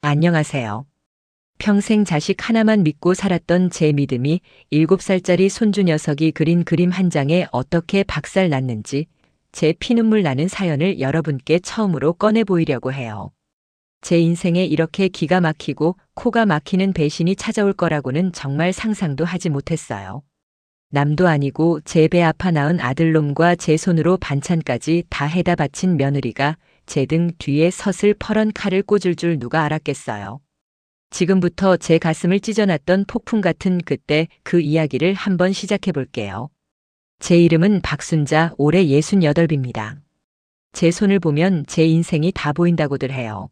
안녕하세요. 평생 자식 하나만 믿고 살았던 제 믿음이 7살짜리 손주 녀석이 그린 그림 한 장에 어떻게 박살 났는지 제 피눈물 나는 사연을 여러분께 처음으로 꺼내 보이려고 해요. 제 인생에 이렇게 기가 막히고 코가 막히는 배신이 찾아올 거라고는 정말 상상도 하지 못했어요. 남도 아니고 제 배 아파 낳은 아들놈과 제 손으로 반찬까지 다 해다 바친 며느리가 제 등 뒤에 서슬퍼런 칼을 꽂을 줄 누가 알았겠어요. 지금부터 제 가슴을 찢어놨던 폭풍 같은 그때 그 이야기를 한번 시작해 볼게요. 제 이름은 박순자, 올해 68입니다. 제 손을 보면 제 인생이 다 보인다고들 해요.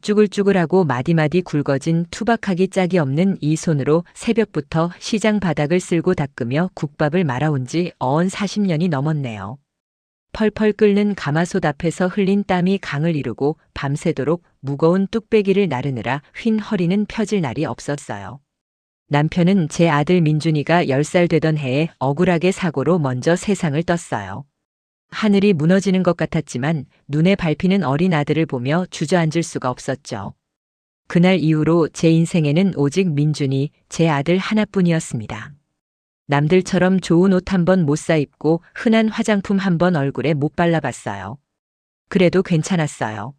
쭈글쭈글하고 마디마디 굵어진 투박하기 짝이 없는 이 손으로 새벽부터 시장 바닥을 쓸고 닦으며 국밥을 말아온 지 어언 40년이 넘었네요. 펄펄 끓는 가마솥 앞에서 흘린 땀이 강을 이루고 밤새도록 무거운 뚝배기를 나르느라 휜 허리는 펴질 날이 없었어요. 남편은 제 아들 민준이가 10살 되던 해에 억울하게 사고로 먼저 세상을 떴어요. 하늘이 무너지는 것 같았지만 눈에 밟히는 어린 아들을 보며 주저앉을 수가 없었죠. 그날 이후로 제 인생에는 오직 민준이, 제 아들 하나뿐이었습니다. 남들처럼 좋은 옷 한 번 못 사입고 흔한 화장품 한 번 얼굴에 못 발라봤어요. 그래도 괜찮았어요.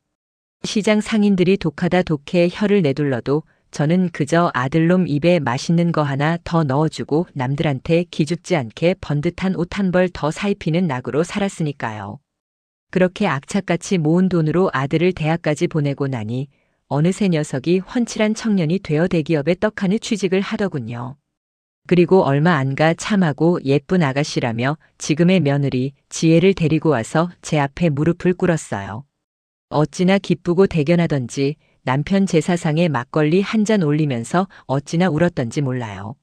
시장 상인들이 독하다 독해 혀를 내둘러도 저는 그저 아들놈 입에 맛있는 거 하나 더 넣어주고 남들한테 기죽지 않게 번듯한 옷 한 벌 더 사입히는 낙으로 살았으니까요. 그렇게 악착같이 모은 돈으로 아들을 대학까지 보내고 나니 어느새 녀석이 훤칠한 청년이 되어 대기업에 떡하니 취직을 하더군요. 그리고 얼마 안 가 참하고 예쁜 아가씨라며 지금의 며느리 지혜를 데리고 와서 제 앞에 무릎을 꿇었어요. 어찌나 기쁘고 대견하던지 남편 제사상에 막걸리 한 잔 올리면서 어찌나 울었던지 몰라요.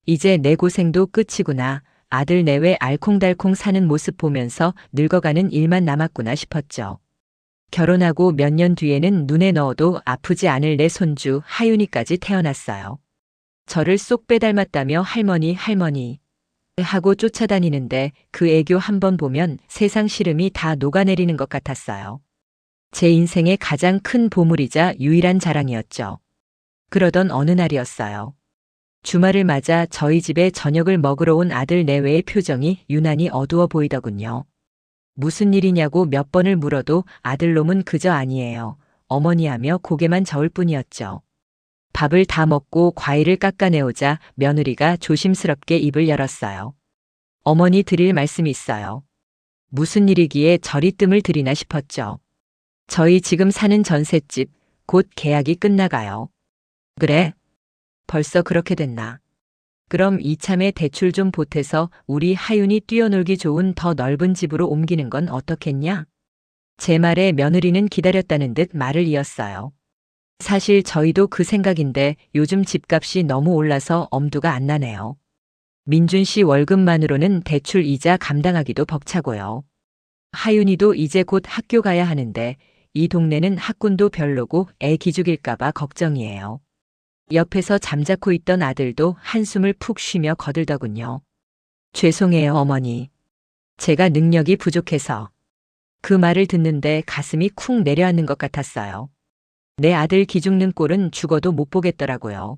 이제 내 고생도 끝이구나. 아들 내외 알콩달콩 사는 모습 보면서 늙어가는 일만 남았구나 싶었죠. 결혼하고 몇 년 뒤에는 눈에 넣어도 아프지 않을 내 손주 하윤이까지 태어났어요. 저를 쏙 빼닮았다며 할머니 하고 쫓아다니는데 그 애교 한번 보면 세상 시름이 다 녹아내리는 것 같았어요. 제 인생의 가장 큰 보물이자 유일한 자랑이었죠. 그러던 어느 날이었어요. 주말을 맞아 저희 집에 저녁을 먹으러 온 아들 내외의 표정이 유난히 어두워 보이더군요. 무슨 일이냐고 몇 번을 물어도 아들놈은 그저 아니에요. 어머니 하며 고개만 저을 뿐이었죠. 밥을 다 먹고 과일을 깎아내오자 며느리가 조심스럽게 입을 열었어요. 어머니 드릴 말씀이 있어요. 무슨 일이기에 저리 뜸을 들이나 싶었죠. 저희 지금 사는 전셋집 곧 계약이 끝나가요. 그래? 벌써 그렇게 됐나? 그럼 이참에 대출 좀 보태서 우리 하윤이 뛰어놀기 좋은 더 넓은 집으로 옮기는 건 어떻겠냐? 제 말에 며느리는 기다렸다는 듯 말을 이었어요. 사실 저희도 그 생각인데 요즘 집값이 너무 올라서 엄두가 안 나네요. 민준 씨 월급만으로는 대출 이자 감당하기도 벅차고요. 하윤이도 이제 곧 학교 가야 하는데 이 동네는 학군도 별로고 애 기죽일까봐 걱정이에요. 옆에서 잠자코 있던 아들도 한숨을 푹 쉬며 거들더군요. 죄송해요, 어머니. 제가 능력이 부족해서. 그 말을 듣는데 가슴이 쿵 내려앉는 것 같았어요. 내 아들 기죽는 꼴은 죽어도 못 보겠더라고요.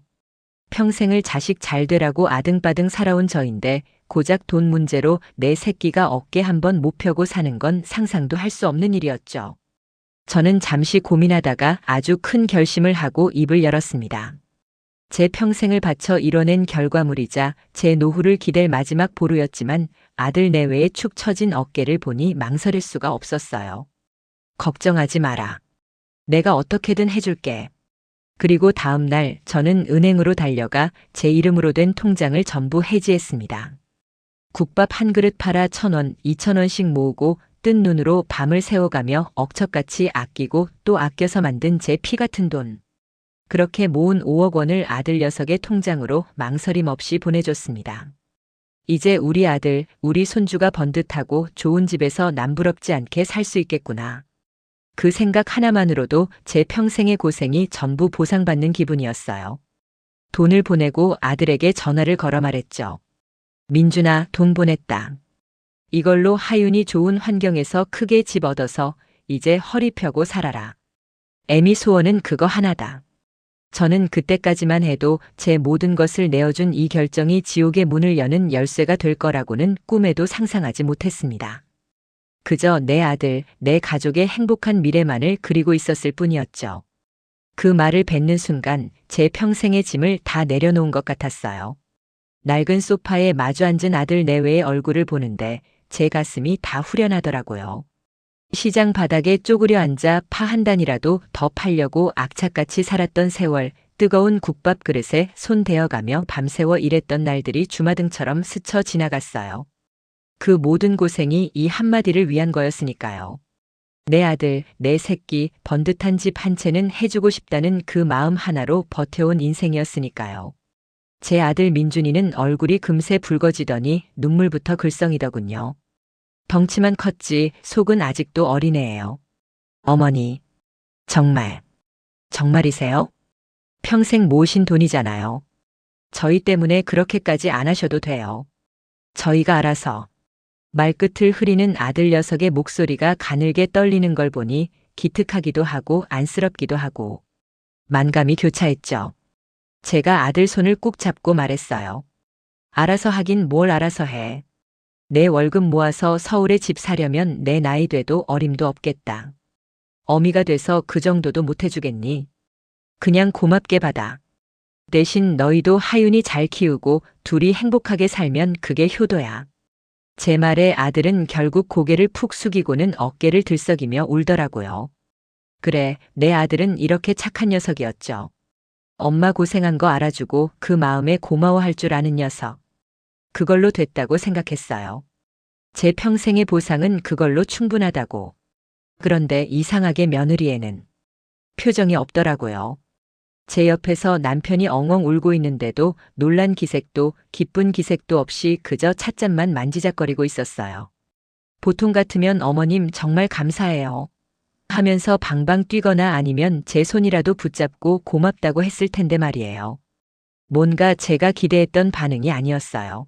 평생을 자식 잘 되라고 아등바등 살아온 저인데 고작 돈 문제로 내 새끼가 어깨 한번 못 펴고 사는 건 상상도 할 수 없는 일이었죠. 저는 잠시 고민하다가 아주 큰 결심을 하고 입을 열었습니다. 제 평생을 바쳐 이뤄낸 결과물이자 제 노후를 기댈 마지막 보루였지만 아들 내외에 축 처진 어깨를 보니 망설일 수가 없었어요. 걱정하지 마라. 내가 어떻게든 해줄게. 그리고 다음 날 저는 은행으로 달려가 제 이름으로 된 통장을 전부 해지했습니다. 국밥 한 그릇 팔아 1,000원, 2,000원씩 모으고 뜬 눈으로 밤을 새워가며 억척같이 아끼고 또 아껴서 만든 제 피 같은 돈. 그렇게 모은 5억 원을 아들 녀석의 통장으로 망설임 없이 보내줬습니다. 이제 우리 아들, 우리 손주가 번듯하고 좋은 집에서 남부럽지 않게 살 수 있겠구나. 그 생각 하나만으로도 제 평생의 고생이 전부 보상받는 기분이었어요. 돈을 보내고 아들에게 전화를 걸어 말했죠. 민준아, 돈 보냈다. 이걸로 하윤이 좋은 환경에서 크게 집 얻어서 이제 허리 펴고 살아라. 애미 소원은 그거 하나다. 저는 그때까지만 해도 제 모든 것을 내어준 이 결정이 지옥의 문을 여는 열쇠가 될 거라고는 꿈에도 상상하지 못했습니다. 그저 내 아들, 내 가족의 행복한 미래만을 그리고 있었을 뿐이었죠. 그 말을 뱉는 순간 제 평생의 짐을 다 내려놓은 것 같았어요. 낡은 소파에 마주 앉은 아들 내외의 얼굴을 보는데 제 가슴이 다 후련하더라고요. 시장 바닥에 쪼그려 앉아 파 한 단이라도 더 팔려고 악착같이 살았던 세월, 뜨거운 국밥 그릇에 손 대어가며 밤새워 일했던 날들이 주마등처럼 스쳐 지나갔어요. 그 모든 고생이 이 한마디를 위한 거였으니까요. 내 아들, 내 새끼, 번듯한 집 한 채는 해주고 싶다는 그 마음 하나로 버텨온 인생이었으니까요. 제 아들 민준이는 얼굴이 금세 붉어지더니 눈물부터 글썽이더군요. 덩치만 컸지 속은 아직도 어린애예요. 어머니, 정말이세요? 평생 모으신 돈이잖아요. 저희 때문에 그렇게까지 안 하셔도 돼요. 저희가 알아서. 말끝을 흐리는 아들 녀석의 목소리가 가늘게 떨리는 걸 보니 기특하기도 하고 안쓰럽기도 하고 만감이 교차했죠. 제가 아들 손을 꾹 잡고 말했어요. 알아서 하긴 뭘 알아서 해. 내 월급 모아서 서울에 집 사려면 내 나이 돼도 어림도 없겠다. 어미가 돼서 그 정도도 못 해주겠니? 그냥 고맙게 받아. 대신 너희도 하윤이 잘 키우고 둘이 행복하게 살면 그게 효도야. 제 말에 아들은 결국 고개를 푹 숙이고는 어깨를 들썩이며 울더라고요. 그래, 내 아들은 이렇게 착한 녀석이었죠. 엄마 고생한 거 알아주고 그 마음에 고마워할 줄 아는 녀석. 그걸로 됐다고 생각했어요. 제 평생의 보상은 그걸로 충분하다고. 그런데 이상하게 며느리에는 표정이 없더라고요. 제 옆에서 남편이 엉엉 울고 있는데도 놀란 기색도 기쁜 기색도 없이 그저 찻잔만 만지작거리고 있었어요. 보통 같으면 어머님 정말 감사해요 하면서 방방 뛰거나 아니면 제 손이라도 붙잡고 고맙다고 했을 텐데 말이에요. 뭔가 제가 기대했던 반응이 아니었어요.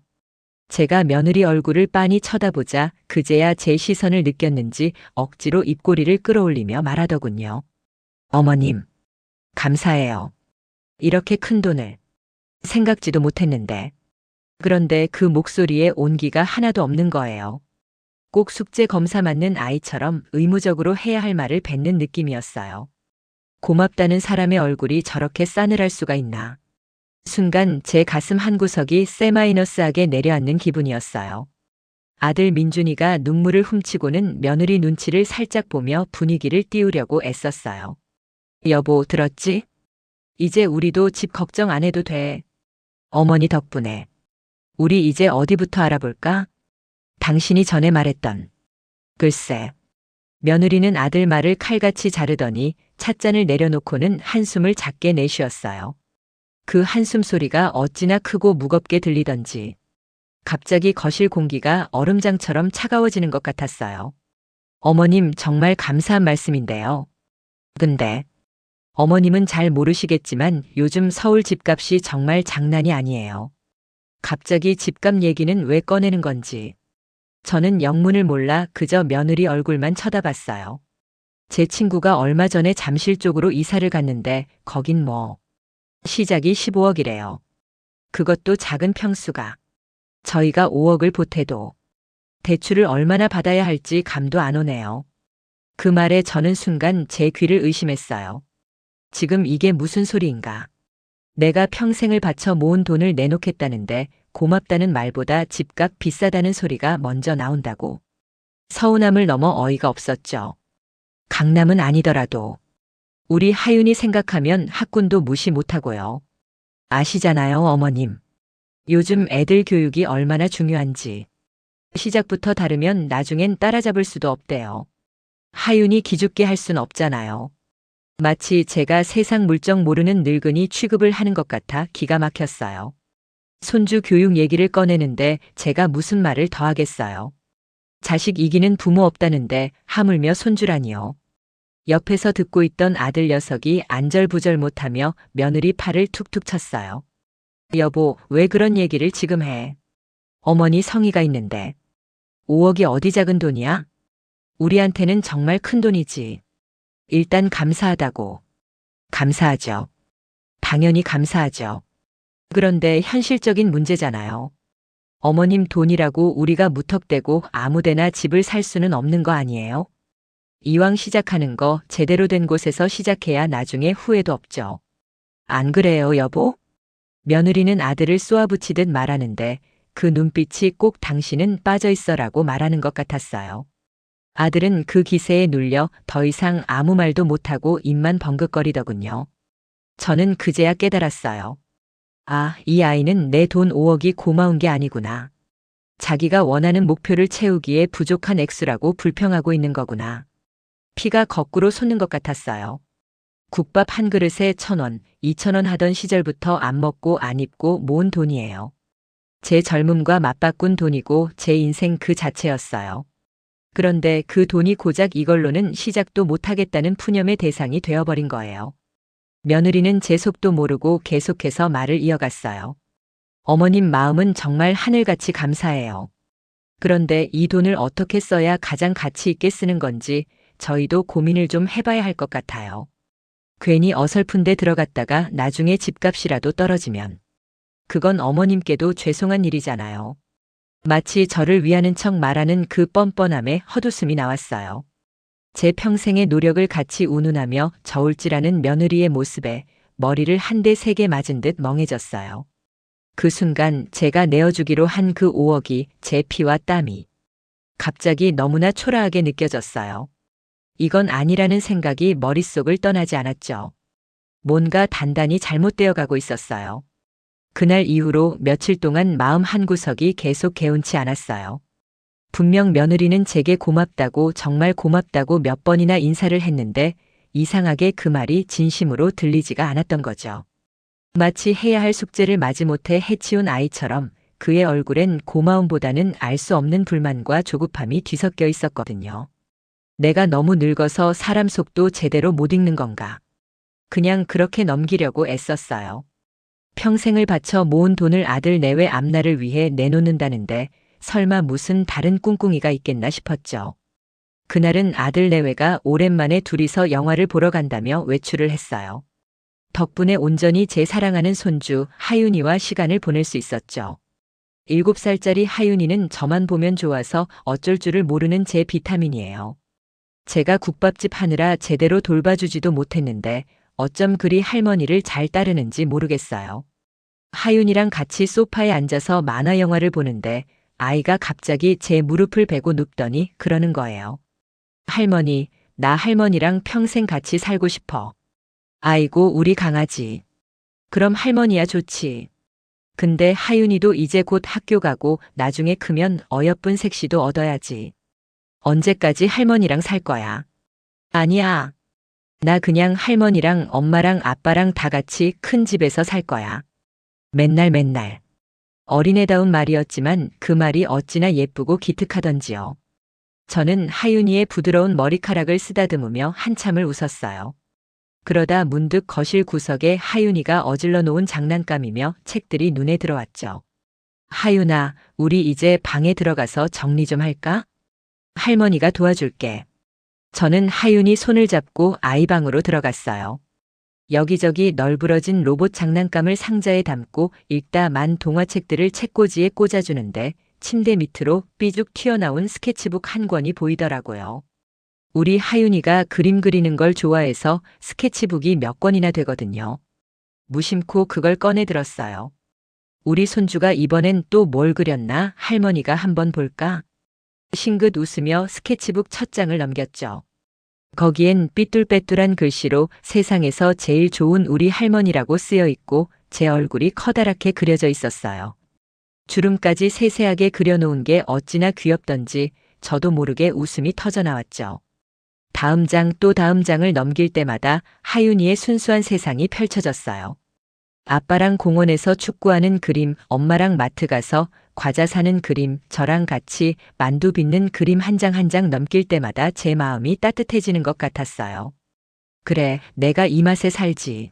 제가 며느리 얼굴을 빤히 쳐다보자 그제야 제 시선을 느꼈는지 억지로 입꼬리를 끌어올리며 말하더군요. 어머님, 감사해요. 이렇게 큰 돈을 생각지도 못했는데. 그런데 그 목소리에 온기가 하나도 없는 거예요. 꼭 숙제 검사 맞는 아이처럼 의무적으로 해야 할 말을 뱉는 느낌이었어요. 고맙다는 사람의 얼굴이 저렇게 싸늘할 수가 있나. 순간 제 가슴 한구석이 C-하게 내려앉는 기분이었어요. 아들 민준이가 눈물을 훔치고는 며느리 눈치를 살짝 보며 분위기를 띄우려고 애썼어요. 여보, 들었지? 이제 우리도 집 걱정 안 해도 돼. 어머니 덕분에. 우리 이제 어디부터 알아볼까? 당신이 전에 말했던. 글쎄. 며느리는 아들 말을 칼같이 자르더니 찻잔을 내려놓고는 한숨을 작게 내쉬었어요. 그 한숨 소리가 어찌나 크고 무겁게 들리던지 갑자기 거실 공기가 얼음장처럼 차가워지는 것 같았어요. 어머님 정말 감사한 말씀인데요. 근데 어머님은 잘 모르시겠지만 요즘 서울 집값이 정말 장난이 아니에요. 갑자기 집값 얘기는 왜 꺼내는 건지. 저는 영문을 몰라 그저 며느리 얼굴만 쳐다봤어요. 제 친구가 얼마 전에 잠실 쪽으로 이사를 갔는데 거긴 시작이 15억이래요. 그것도 작은 평수가. 저희가 5억을 보태도 대출을 얼마나 받아야 할지 감도 안 오네요. 그 말에 저는 순간 제 귀를 의심했어요. 지금 이게 무슨 소리인가. 내가 평생을 바쳐 모은 돈을 내놓겠다는데 고맙다는 말보다 집값 비싸다는 소리가 먼저 나온다고. 서운함을 넘어 어이가 없었죠. 강남은 아니더라도 우리 하윤이 생각하면 학군도 무시 못하고요. 아시잖아요, 어머님. 요즘 애들 교육이 얼마나 중요한지. 시작부터 다르면 나중엔 따라잡을 수도 없대요. 하윤이 기죽게 할 순 없잖아요. 마치 제가 세상 물정 모르는 늙은이 취급을 하는 것 같아 기가 막혔어요. 손주 교육 얘기를 꺼내는데 제가 무슨 말을 더 하겠어요. 자식 이기는 부모 없다는데 하물며 손주라니요. 옆에서 듣고 있던 아들 녀석이 안절부절 못하며 며느리 팔을 툭툭 쳤어요. 여보, 왜 그런 얘기를 지금 해? 어머니 성의가 있는데. 5억이 어디 작은 돈이야? 우리한테는 정말 큰 돈이지. 일단 감사하다고. 감사하죠. 당연히 감사하죠. 그런데 현실적인 문제잖아요. 어머님 돈이라고 우리가 무턱대고 아무데나 집을 살 수는 없는 거 아니에요? 이왕 시작하는 거 제대로 된 곳에서 시작해야 나중에 후회도 없죠. 안 그래요, 여보? 며느리는 아들을 쏘아붙이듯 말하는데 그 눈빛이 꼭 당신은 빠져 있어라고 말하는 것 같았어요. 아들은 그 기세에 눌려 더 이상 아무 말도 못하고 입만 벙긋거리더군요. 저는 그제야 깨달았어요. 아, 이 아이는 내 돈 5억이 고마운 게 아니구나. 자기가 원하는 목표를 채우기에 부족한 액수라고 불평하고 있는 거구나. 피가 거꾸로 솟는 것 같았어요. 국밥 한 그릇에 1,000원, 2,000원 하던 시절부터 안 먹고 안 입고 모은 돈이에요. 제 젊음과 맞바꾼 돈이고 제 인생 그 자체였어요. 그런데 그 돈이 고작 이걸로는 시작도 못하겠다는 푸념의 대상이 되어버린 거예요. 며느리는 제 속도 모르고 계속해서 말을 이어갔어요. 어머님 마음은 정말 하늘같이 감사해요. 그런데 이 돈을 어떻게 써야 가장 가치 있게 쓰는 건지 저희도 고민을 좀 해봐야 할 것 같아요. 괜히 어설픈 데 들어갔다가 나중에 집값이라도 떨어지면 그건 어머님께도 죄송한 일이잖아요. 마치 저를 위하는 척 말하는 그 뻔뻔함에 헛웃음이 나왔어요. 제 평생의 노력을 같이 운운하며 저울질하는 며느리의 모습에 머리를 한 대 세게 맞은 듯 멍해졌어요. 그 순간 제가 내어주기로 한 그 5억이 제 피와 땀이 갑자기 너무나 초라하게 느껴졌어요. 이건 아니라는 생각이 머릿속을 떠나지 않았죠. 뭔가 단단히 잘못되어 가고 있었어요. 그날 이후로 며칠 동안 마음 한구석이 계속 개운치 않았어요. 분명 며느리는 제게 고맙다고 정말 고맙다고 몇 번이나 인사를 했는데 이상하게 그 말이 진심으로 들리지가 않았던 거죠. 마치 해야 할 숙제를 마지못해 해치운 아이처럼 그의 얼굴엔 고마움보다는 알 수 없는 불만과 조급함이 뒤섞여 있었거든요. 내가 너무 늙어서 사람 속도 제대로 못 읽는 건가. 그냥 그렇게 넘기려고 애썼어요. 평생을 바쳐 모은 돈을 아들 내외 앞날을 위해 내놓는다는데 설마 무슨 다른 꿍꿍이가 있겠나 싶었죠. 그날은 아들 내외가 오랜만에 둘이서 영화를 보러 간다며 외출을 했어요. 덕분에 온전히 제 사랑하는 손주 하윤이와 시간을 보낼 수 있었죠. 7살짜리 하윤이는 저만 보면 좋아서 어쩔 줄을 모르는 제 비타민이에요. 제가 국밥집 하느라 제대로 돌봐주지도 못했는데 어쩜 그리 할머니를 잘 따르는지 모르겠어요. 하윤이랑 같이 소파에 앉아서 만화 영화를 보는데 아이가 갑자기 제 무릎을 베고 눕더니 그러는 거예요. 할머니, 나 할머니랑 평생 같이 살고 싶어. 아이고, 우리 강아지. 그럼 할머니야 좋지. 근데 하윤이도 이제 곧 학교 가고 나중에 크면 어여쁜 색시도 얻어야지. 언제까지 할머니랑 살 거야? 아니야. 나 그냥 할머니랑 엄마랑 아빠랑 다 같이 큰 집에서 살 거야. 맨날. 어린애다운 말이었지만 그 말이 어찌나 예쁘고 기특하던지요. 저는 하윤이의 부드러운 머리카락을 쓰다듬으며 한참을 웃었어요. 그러다 문득 거실 구석에 하윤이가 어질러 놓은 장난감이며 책들이 눈에 들어왔죠. 하윤아, 우리 이제 방에 들어가서 정리 좀 할까? 할머니가 도와줄게. 저는 하윤이 손을 잡고 아이 방으로 들어갔어요. 여기저기 널브러진 로봇 장난감을 상자에 담고 읽다 만 동화책들을 책꽂이에 꽂아주는데 침대 밑으로 삐죽 튀어나온 스케치북 한 권이 보이더라고요. 우리 하윤이가 그림 그리는 걸 좋아해서 스케치북이 몇 권이나 되거든요. 무심코 그걸 꺼내 들었어요. 우리 손주가 이번엔 또 뭘 그렸나 할머니가 한번 볼까? 싱긋 웃으며 스케치북 첫 장을 넘겼죠. 거기엔 삐뚤빼뚤한 글씨로 세상에서 제일 좋은 우리 할머니라고 쓰여 있고 제 얼굴이 커다랗게 그려져 있었어요. 주름까지 세세하게 그려놓은 게 어찌나 귀엽던지 저도 모르게 웃음이 터져 나왔죠. 다음 장 또 다음 장을 넘길 때마다 하윤이의 순수한 세상이 펼쳐졌어요. 아빠랑 공원에서 축구하는 그림, 엄마랑 마트 가서 과자 사는 그림, 저랑 같이 만두 빚는 그림 한 장 한 장 넘길 때마다 제 마음이 따뜻해지는 것 같았어요. 그래, 내가 이 맛에 살지.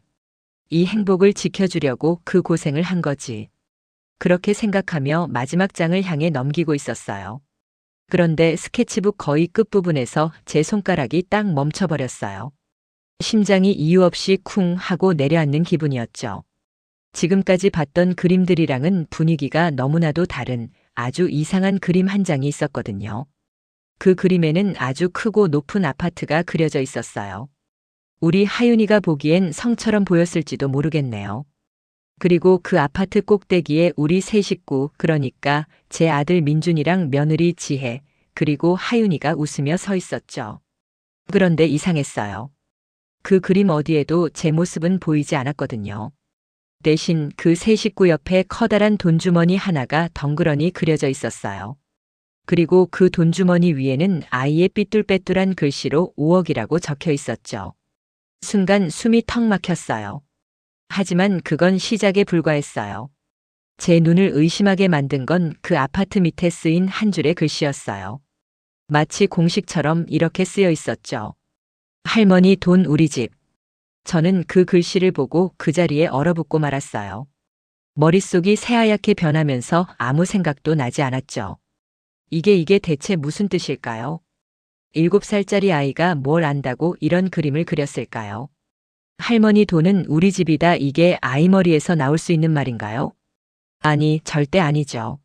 이 행복을 지켜주려고 그 고생을 한 거지. 그렇게 생각하며 마지막 장을 향해 넘기고 있었어요. 그런데 스케치북 거의 끝부분에서 제 손가락이 딱 멈춰버렸어요. 심장이 이유 없이 쿵 하고 내려앉는 기분이었죠. 지금까지 봤던 그림들이랑은 분위기가 너무나도 다른 아주 이상한 그림 한 장이 있었거든요. 그 그림에는 아주 크고 높은 아파트가 그려져 있었어요. 우리 하윤이가 보기엔 성처럼 보였을지도 모르겠네요. 그리고 그 아파트 꼭대기에 우리 세 식구, 그러니까 제 아들 민준이랑 며느리 지혜, 그리고 하윤이가 웃으며 서 있었죠. 그런데 이상했어요. 그 그림 어디에도 제 모습은 보이지 않았거든요. 대신 그 세 식구 옆에 커다란 돈주머니 하나가 덩그러니 그려져 있었어요. 그리고 그 돈주머니 위에는 아이의 삐뚤빼뚤한 글씨로 5억이라고 적혀 있었죠. 순간 숨이 턱 막혔어요. 하지만 그건 시작에 불과했어요. 제 눈을 의심하게 만든 건 그 아파트 밑에 쓰인 한 줄의 글씨였어요. 마치 공식처럼 이렇게 쓰여 있었죠. 할머니 돈 우리 집. 저는 그 글씨를 보고 그 자리에 얼어붙고 말았어요. 머릿속이 새하얗게 변하면서 아무 생각도 나지 않았죠. 이게 대체 무슨 뜻일까요? 7살짜리 아이가 뭘 안다고 이런 그림을 그렸을까요? 할머니 돈은 우리 집이다, 이게 아이 머리에서 나올 수 있는 말인가요? 아니, 절대 아니죠.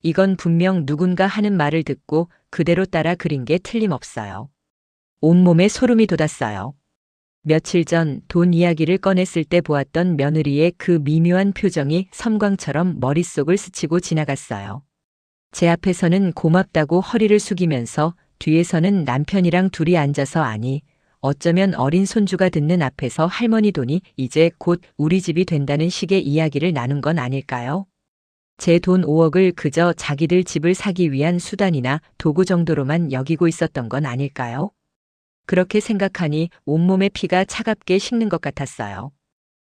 이건 분명 누군가 하는 말을 듣고 그대로 따라 그린 게 틀림없어요. 온몸에 소름이 돋았어요. 며칠 전 돈 이야기를 꺼냈을 때 보았던 며느리의 그 미묘한 표정이 섬광처럼 머릿속을 스치고 지나갔어요. 제 앞에서는 고맙다고 허리를 숙이면서 뒤에서는 남편이랑 둘이 앉아서, 아니, 어쩌면 어린 손주가 듣는 앞에서 할머니 돈이 이제 곧 우리 집이 된다는 식의 이야기를 나눈 건 아닐까요? 제 돈 5억을 그저 자기들 집을 사기 위한 수단이나 도구 정도로만 여기고 있었던 건 아닐까요? 그렇게 생각하니 온몸의 피가 차갑게 식는 것 같았어요.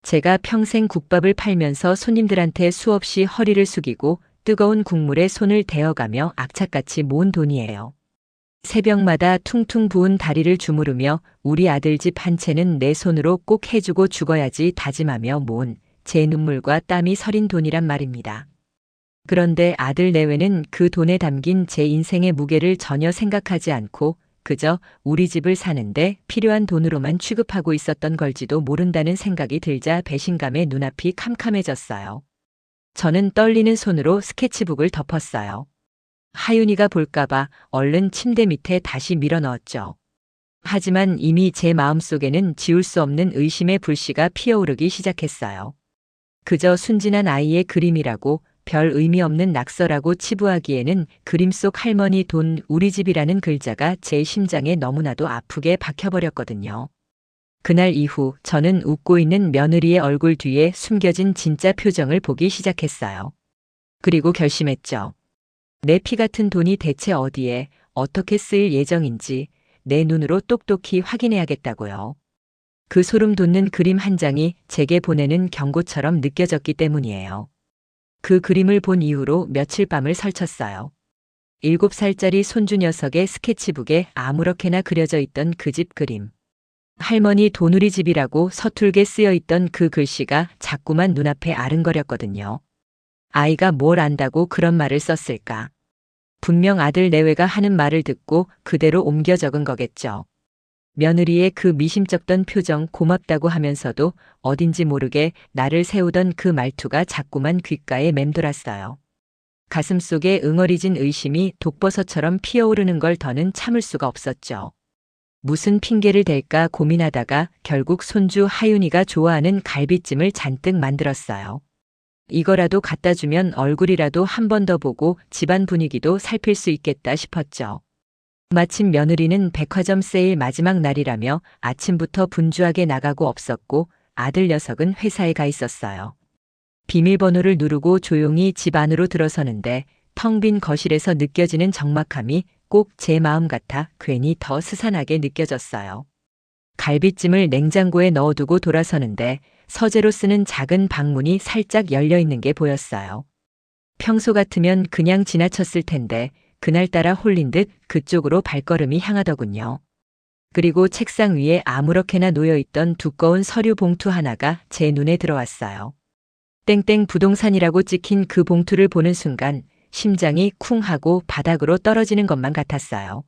제가 평생 국밥을 팔면서 손님들한테 수없이 허리를 숙이고 뜨거운 국물에 손을 대어가며 악착같이 모은 돈이에요. 새벽마다 퉁퉁 부은 다리를 주무르며 우리 아들 집 한 채는 내 손으로 꼭 해주고 죽어야지 다짐하며 모은 제 눈물과 땀이 서린 돈이란 말입니다. 그런데 아들 내외는 그 돈에 담긴 제 인생의 무게를 전혀 생각하지 않고 그저 우리 집을 사는데 필요한 돈으로만 취급하고 있었던 걸지도 모른다는 생각이 들자 배신감에 눈앞이 캄캄해졌어요. 저는 떨리는 손으로 스케치북을 덮었어요. 하윤이가 볼까봐 얼른 침대 밑에 다시 밀어넣었죠. 하지만 이미 제 마음속에는 지울 수 없는 의심의 불씨가 피어오르기 시작했어요. 그저 순진한 아이의 그림이라고, 별 의미 없는 낙서라고 치부하기에는 그림 속 할머니 돈 우리 집이라는 글자가 제 심장에 너무나도 아프게 박혀버렸거든요. 그날 이후 저는 웃고 있는 며느리의 얼굴 뒤에 숨겨진 진짜 표정을 보기 시작했어요. 그리고 결심했죠. 내 피 같은 돈이 대체 어디에 어떻게 쓰일 예정인지 내 눈으로 똑똑히 확인해야겠다고요. 그 소름 돋는 그림 한 장이 제게 보내는 경고처럼 느껴졌기 때문이에요. 그 그림을 본 이후로 며칠 밤을 설쳤어요. 7살짜리 손주 녀석의 스케치북에 아무렇게나 그려져 있던 그 집 그림. 할머니 돈우리 집이라고 서툴게 쓰여 있던 그 글씨가 자꾸만 눈앞에 아른거렸거든요. 아이가 뭘 안다고 그런 말을 썼을까? 분명 아들 내외가 하는 말을 듣고 그대로 옮겨 적은 거겠죠. 며느리의 그 미심쩍던 표정, 고맙다고 하면서도 어딘지 모르게 나를 세우던 그 말투가 자꾸만 귓가에 맴돌았어요. 가슴속에 응어리진 의심이 독버섯처럼 피어오르는 걸 더는 참을 수가 없었죠. 무슨 핑계를 댈까 고민하다가 결국 손주 하윤이가 좋아하는 갈비찜을 잔뜩 만들었어요. 이거라도 갖다 주면 얼굴이라도 한 번 더 보고 집안 분위기도 살필 수 있겠다 싶었죠. 마침 며느리는 백화점 세일 마지막 날이라며 아침부터 분주하게 나가고 없었고 아들 녀석은 회사에 가 있었어요. 비밀번호를 누르고 조용히 집 안으로 들어서는데 텅 빈 거실에서 느껴지는 적막함이 꼭 제 마음 같아 괜히 더 스산하게 느껴졌어요. 갈비찜을 냉장고에 넣어두고 돌아서는데 서재로 쓰는 작은 방문이 살짝 열려 있는 게 보였어요. 평소 같으면 그냥 지나쳤을 텐데 그날따라 홀린 듯 그쪽으로 발걸음이 향하더군요. 그리고 책상 위에 아무렇게나 놓여있던 두꺼운 서류 봉투 하나가 제 눈에 들어왔어요. 땡땡 부동산이라고 찍힌 그 봉투를 보는 순간 심장이 쿵 하고 바닥으로 떨어지는 것만 같았어요.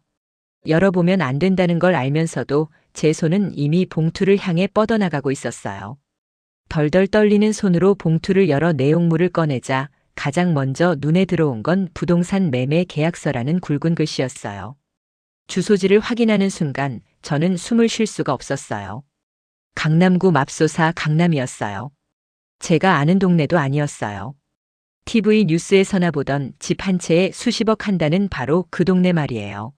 열어보면 안 된다는 걸 알면서도 제 손은 이미 봉투를 향해 뻗어나가고 있었어요. 덜덜 떨리는 손으로 봉투를 열어 내용물을 꺼내자 가장 먼저 눈에 들어온 건 부동산 매매 계약서라는 굵은 글씨였어요. 주소지를 확인하는 순간 저는 숨을 쉴 수가 없었어요. 강남구 맙소사 강남이었어요. 제가 아는 동네도 아니었어요. TV 뉴스에서나 보던 집 한 채에 수십억 한다는 바로 그 동네 말이에요.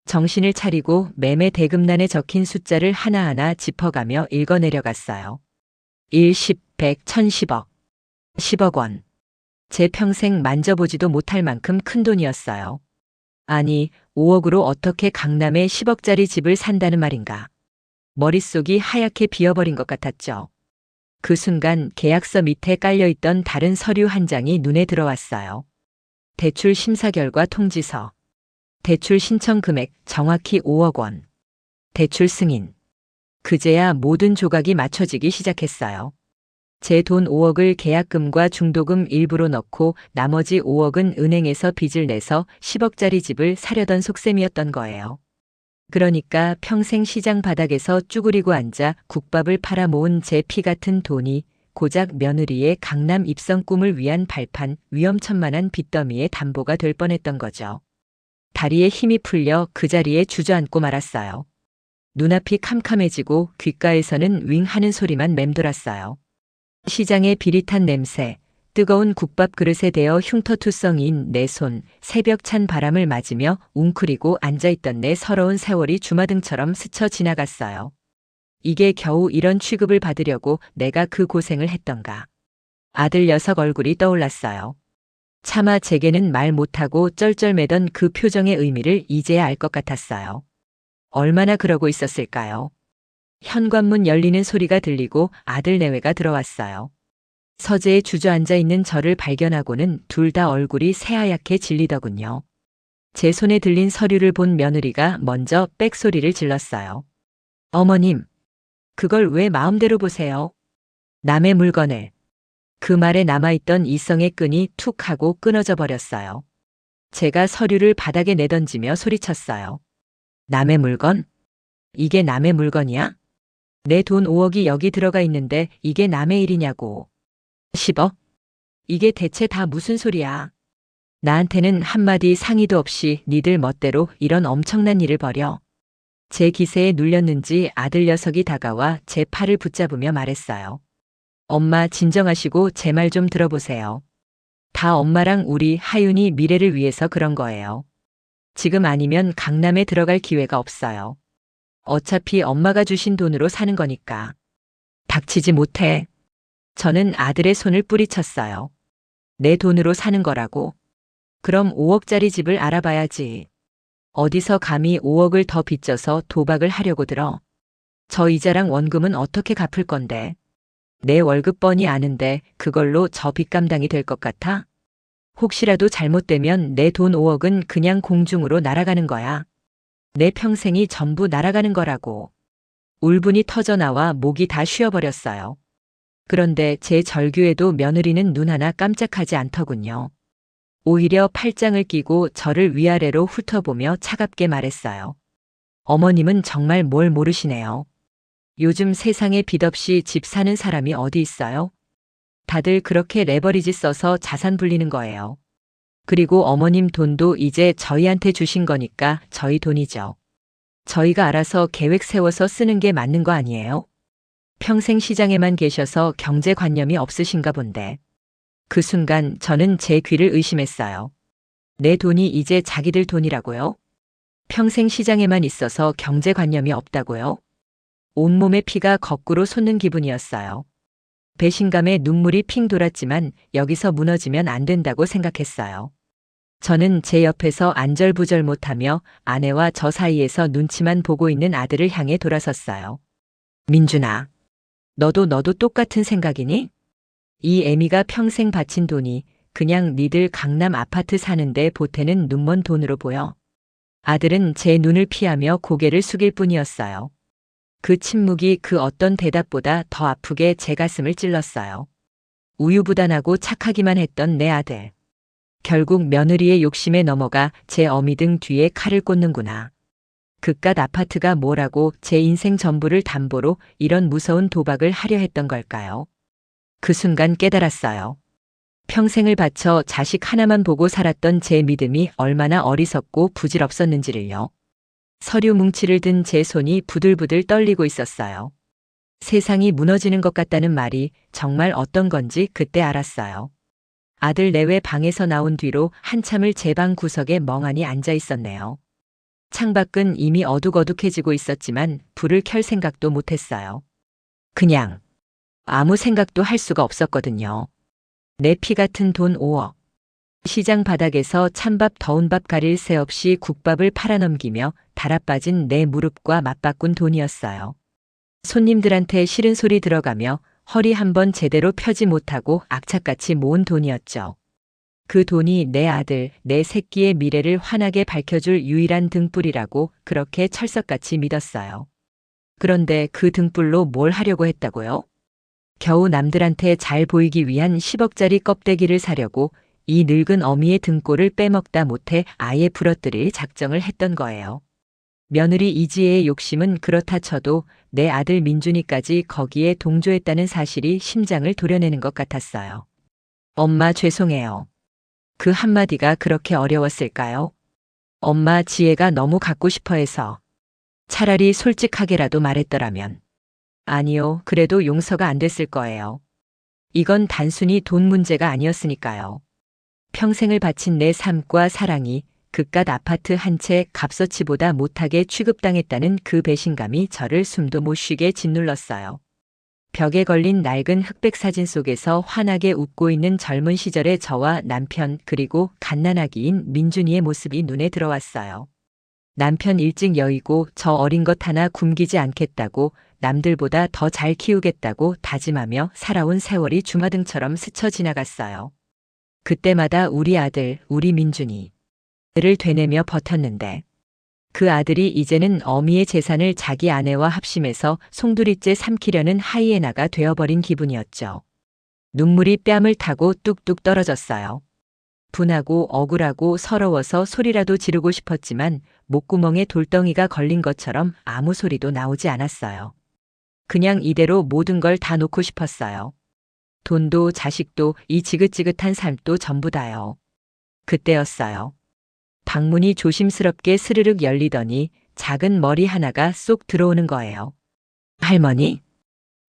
정신을 차리고 매매 대금란에 적힌 숫자를 하나하나 짚어가며 읽어내려갔어요. 1, 10, 100, 1010억. 10억 원. 제 평생 만져보지도 못할 만큼 큰 돈이었어요. 아니, 5억으로 어떻게 강남에 10억짜리 집을 산다는 말인가. 머릿속이 하얗게 비어버린 것 같았죠. 그 순간 계약서 밑에 깔려있던 다른 서류 한 장이 눈에 들어왔어요. 대출 심사 결과 통지서. 대출 신청 금액 정확히 5억 원. 대출 승인. 그제야 모든 조각이 맞춰지기 시작했어요. 제 돈 5억을 계약금과 중도금 일부로 넣고 나머지 5억은 은행에서 빚을 내서 10억짜리 집을 사려던 속셈이었던 거예요. 그러니까 평생 시장 바닥에서 쭈그리고 앉아 국밥을 팔아 모은 제 피 같은 돈이 고작 며느리의 강남 입성 꿈을 위한 발판, 위험천만한 빚더미의 담보가 될 뻔했던 거죠. 다리에 힘이 풀려 그 자리에 주저앉고 말았어요. 눈앞이 캄캄해지고 귓가에서는 윙 하는 소리만 맴돌았어요. 시장의 비릿한 냄새, 뜨거운 국밥 그릇에 대어 흉터투성이인 내 손, 새벽 찬 바람을 맞으며 웅크리고 앉아있던 내 서러운 세월이 주마등처럼 스쳐 지나갔어요. 이게 겨우 이런 취급을 받으려고 내가 그 고생을 했던가. 아들 녀석 얼굴이 떠올랐어요. 차마 제게는 말 못하고 쩔쩔매던 그 표정의 의미를 이제야 알 것 같았어요. 얼마나 그러고 있었을까요? 현관문 열리는 소리가 들리고 아들 내외가 들어왔어요. 서재에 주저앉아 있는 저를 발견하고는 둘 다 얼굴이 새하얗게 질리더군요. 제 손에 들린 서류를 본 며느리가 먼저 빽소리를 질렀어요. 어머님, 그걸 왜 마음대로 보세요? 남의 물건을. 그 말에 남아있던 이성의 끈이 툭 하고 끊어져 버렸어요. 제가 서류를 바닥에 내던지며 소리쳤어요. 남의 물건? 이게 남의 물건이야? 내 돈 5억이 여기 들어가 있는데 이게 남의 일이냐고. 10억? 이게 대체 다 무슨 소리야? 나한테는 한마디 상의도 없이 니들 멋대로 이런 엄청난 일을 벌여. 제 기세에 눌렸는지 아들 녀석이 다가와 제 팔을 붙잡으며 말했어요. 엄마 진정하시고 제 말 좀 들어보세요. 다 엄마랑 우리 하윤이 미래를 위해서 그런 거예요. 지금 아니면 강남에 들어갈 기회가 없어요. 어차피 엄마가 주신 돈으로 사는 거니까. 닥치지 못해. 저는 아들의 손을 뿌리쳤어요. 내 돈으로 사는 거라고. 그럼 5억짜리 집을 알아봐야지. 어디서 감히 5억을 더 빚져서 도박을 하려고 들어. 저 이자랑 원금은 어떻게 갚을 건데. 내 월급 뻔히 아는데 그걸로 저 빚 감당이 될 것 같아? 혹시라도 잘못되면 내 돈 5억은 그냥 공중으로 날아가는 거야. 내 평생이 전부 날아가는 거라고. 울분이 터져나와 목이 다 쉬어버렸어요. 그런데 제 절규에도 며느리는 눈 하나 깜짝하지 않더군요. 오히려 팔짱을 끼고 저를 위아래로 훑어보며 차갑게 말했어요. 어머님은 정말 뭘 모르시네요. 요즘 세상에 빚 없이 집 사는 사람이 어디 있어요? 다들 그렇게 레버리지 써서 자산 불리는 거예요. 그리고 어머님 돈도 이제 저희한테 주신 거니까 저희 돈이죠. 저희가 알아서 계획 세워서 쓰는 게 맞는 거 아니에요? 평생 시장에만 계셔서 경제관념이 없으신가 본데. 그 순간 저는 제 귀를 의심했어요. 내 돈이 이제 자기들 돈이라고요? 평생 시장에만 있어서 경제관념이 없다고요? 온몸의 피가 거꾸로 솟는 기분이었어요. 배신감에 눈물이 핑 돌았지만 여기서 무너지면 안 된다고 생각했어요. 저는 제 옆에서 안절부절 못하며 아내와 저 사이에서 눈치만 보고 있는 아들을 향해 돌아섰어요. 민준아, 너도 똑같은 생각이니? 이 애미가 평생 바친 돈이 그냥 니들 강남 아파트 사는데 보태는 눈먼 돈으로 보여. 아들은 제 눈을 피하며 고개를 숙일 뿐이었어요. 그 침묵이 그 어떤 대답보다 더 아프게 제 가슴을 찔렀어요. 우유부단하고 착하기만 했던 내 아들. 결국 며느리의 욕심에 넘어가 제 어미 등 뒤에 칼을 꽂는구나. 그깟 아파트가 뭐라고 제 인생 전부를 담보로 이런 무서운 도박을 하려 했던 걸까요? 그 순간 깨달았어요. 평생을 바쳐 자식 하나만 보고 살았던 제 믿음이 얼마나 어리석고 부질없었는지를요. 서류 뭉치를 든 제 손이 부들부들 떨리고 있었어요. 세상이 무너지는 것 같다는 말이 정말 어떤 건지 그때 알았어요. 아들 내외 방에서 나온 뒤로 한참을 제 방 구석에 멍하니 앉아 있었네요. 창밖은 이미 어둑어둑해지고 있었지만 불을 켤 생각도 못했어요. 그냥 아무 생각도 할 수가 없었거든요. 내 피 같은 돈 5억. 시장 바닥에서 찬밥 더운 밥 가릴 새 없이 국밥을 팔아넘기며 달아빠진 내 무릎과 맞바꾼 돈이었어요. 손님들한테 싫은 소리 들어가며 허리 한번 제대로 펴지 못하고 악착같이 모은 돈이었죠. 그 돈이 내 아들, 내 새끼의 미래를 환하게 밝혀줄 유일한 등불이라고 그렇게 철석같이 믿었어요. 그런데 그 등불로 뭘 하려고 했다고요? 겨우 남들한테 잘 보이기 위한 10억짜리 껍데기를 사려고 이 늙은 어미의 등골을 빼먹다 못해 아예 부러뜨릴 작정을 했던 거예요. 며느리 이지혜의 욕심은 그렇다 쳐도 내 아들 민준이까지 거기에 동조했다는 사실이 심장을 도려내는 것 같았어요. 엄마 죄송해요. 그 한마디가 그렇게 어려웠을까요? 엄마 지혜가 너무 갖고 싶어 해서. 차라리 솔직하게라도 말했더라면. 아니요, 그래도 용서가 안 됐을 거예요. 이건 단순히 돈 문제가 아니었으니까요. 평생을 바친 내 삶과 사랑이 그깟 아파트 한 채 값어치보다 못하게 취급당했다는 그 배신감이 저를 숨도 못 쉬게 짓눌렀어요. 벽에 걸린 낡은 흑백 사진 속에서 환하게 웃고 있는 젊은 시절의 저와 남편 그리고 갓난아기인 민준이의 모습이 눈에 들어왔어요. 남편 일찍 여의고 저 어린 것 하나 굶기지 않겠다고 남들보다 더 잘 키우겠다고 다짐하며 살아온 세월이 주마등처럼 스쳐 지나갔어요. 그때마다 우리 아들, 우리 민준이 를 되뇌며 버텼는데 그 아들이 이제는 어미의 재산을 자기 아내와 합심해서 송두리째 삼키려는 하이에나가 되어버린 기분이었죠. 눈물이 뺨을 타고 뚝뚝 떨어졌어요. 분하고 억울하고 서러워서 소리라도 지르고 싶었지만 목구멍에 돌덩이가 걸린 것처럼 아무 소리도 나오지 않았어요. 그냥 이대로 모든 걸 다 놓고 싶었어요. 돈도 자식도 이 지긋지긋한 삶도 전부 다요. 그때였어요. 방문이 조심스럽게 스르륵 열리더니 작은 머리 하나가 쏙 들어오는 거예요. 할머니?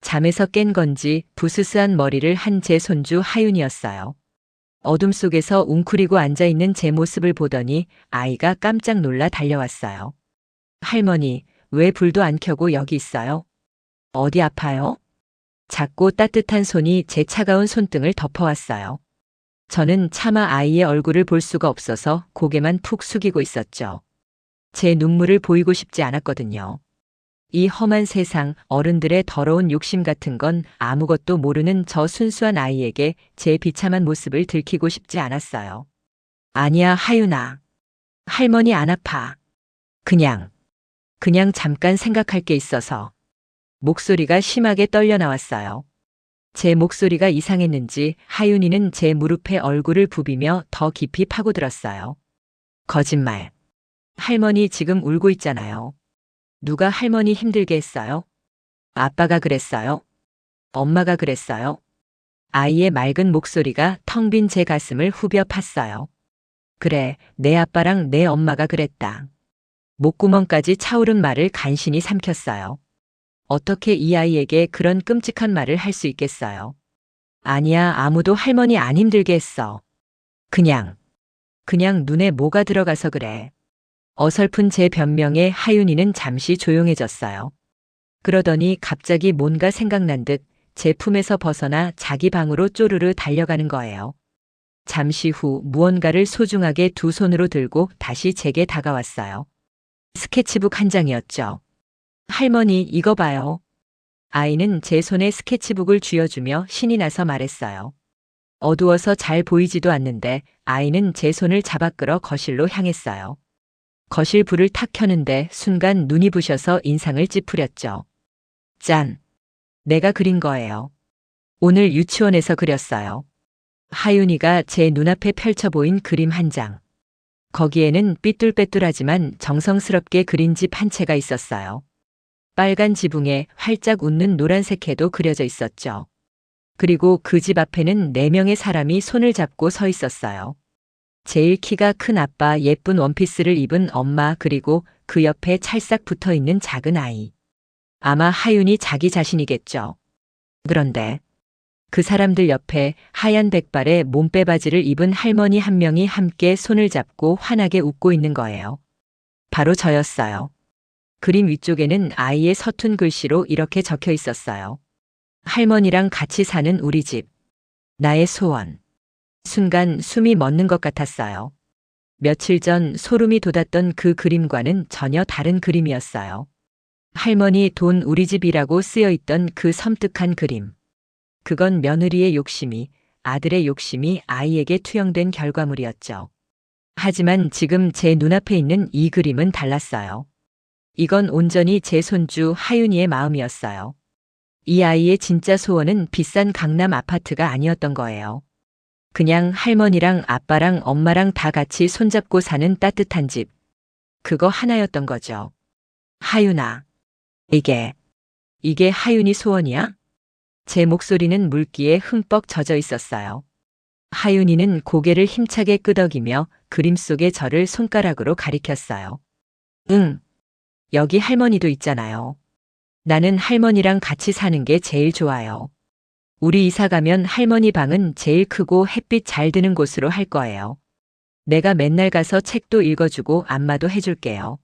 잠에서 깬 건지 부스스한 머리를 한 제 손주 하윤이었어요. 어둠 속에서 웅크리고 앉아있는 제 모습을 보더니 아이가 깜짝 놀라 달려왔어요. 할머니, 왜 불도 안 켜고 여기 있어요? 어디 아파요? 작고 따뜻한 손이 제 차가운 손등을 덮어왔어요. 저는 차마 아이의 얼굴을 볼 수가 없어서 고개만 푹 숙이고 있었죠. 제 눈물을 보이고 싶지 않았거든요. 이 험한 세상, 어른들의 더러운 욕심 같은 건 아무것도 모르는 저 순수한 아이에게 제 비참한 모습을 들키고 싶지 않았어요. 아니야, 하윤아. 할머니 안 아파. 그냥 잠깐 생각할 게 있어서. 목소리가 심하게 떨려 나왔어요. 제 목소리가 이상했는지 하윤이는 제 무릎에 얼굴을 부비며 더 깊이 파고들었어요. 거짓말. 할머니 지금 울고 있잖아요. 누가 할머니 힘들게 했어요? 아빠가 그랬어요? 엄마가 그랬어요? 아이의 맑은 목소리가 텅 빈 제 가슴을 후벼 팠어요. 그래, 내 아빠랑 내 엄마가 그랬다. 목구멍까지 차오른 말을 간신히 삼켰어요. 어떻게 이 아이에게 그런 끔찍한 말을 할 수 있겠어요? 아니야, 아무도 할머니 안 힘들게 했어. 그냥 눈에 뭐가 들어가서 그래. 어설픈 제 변명에 하윤이는 잠시 조용해졌어요. 그러더니 갑자기 뭔가 생각난 듯 제 품에서 벗어나 자기 방으로 쪼르르 달려가는 거예요. 잠시 후 무언가를 소중하게 두 손으로 들고 다시 제게 다가왔어요. 스케치북 한 장이었죠. 할머니, 이거 봐요. 아이는 제 손에 스케치북을 쥐어주며 신이 나서 말했어요. 어두워서 잘 보이지도 않는데 아이는 제 손을 잡아 끌어 거실로 향했어요. 거실 불을 탁 켜는데 순간 눈이 부셔서 인상을 찌푸렸죠. 짠! 내가 그린 거예요. 오늘 유치원에서 그렸어요. 하윤이가 제 눈앞에 펼쳐 보인 그림 한 장. 거기에는 삐뚤빼뚤하지만 정성스럽게 그린 집 한 채가 있었어요. 빨간 지붕에 활짝 웃는 노란색 해도 그려져 있었죠. 그리고 그 집 앞에는 4명의 사람이 손을 잡고 서 있었어요. 제일 키가 큰 아빠, 예쁜 원피스를 입은 엄마, 그리고 그 옆에 찰싹 붙어 있는 작은 아이. 아마 하윤이 자기 자신이겠죠. 그런데 그 사람들 옆에 하얀 백발에 몸빼바지를 입은 할머니 한 명이 함께 손을 잡고 환하게 웃고 있는 거예요. 바로 저였어요. 그림 위쪽에는 아이의 서툰 글씨로 이렇게 적혀 있었어요. 할머니랑 같이 사는 우리 집. 나의 소원. 순간 숨이 멎는 것 같았어요. 며칠 전 소름이 돋았던 그 그림과는 전혀 다른 그림이었어요. 할머니 돈 우리 집이라고 쓰여 있던 그 섬뜩한 그림. 그건 며느리의 욕심이, 아들의 욕심이 아이에게 투영된 결과물이었죠. 하지만 지금 제 눈앞에 있는 이 그림은 달랐어요. 이건 온전히 제 손주 하윤이의 마음이었어요. 이 아이의 진짜 소원은 비싼 강남 아파트가 아니었던 거예요. 그냥 할머니랑 아빠랑 엄마랑 다 같이 손잡고 사는 따뜻한 집. 그거 하나였던 거죠. 하윤아. 이게 하윤이 소원이야? 제 목소리는 물기에 흠뻑 젖어 있었어요. 하윤이는 고개를 힘차게 끄덕이며 그림 속의 저를 손가락으로 가리켰어요. 응. 여기 할머니도 있잖아요. 나는 할머니랑 같이 사는 게 제일 좋아요. 우리 이사 가면 할머니 방은 제일 크고 햇빛 잘 드는 곳으로 할 거예요. 내가 맨날 가서 책도 읽어주고 안마도 해줄게요.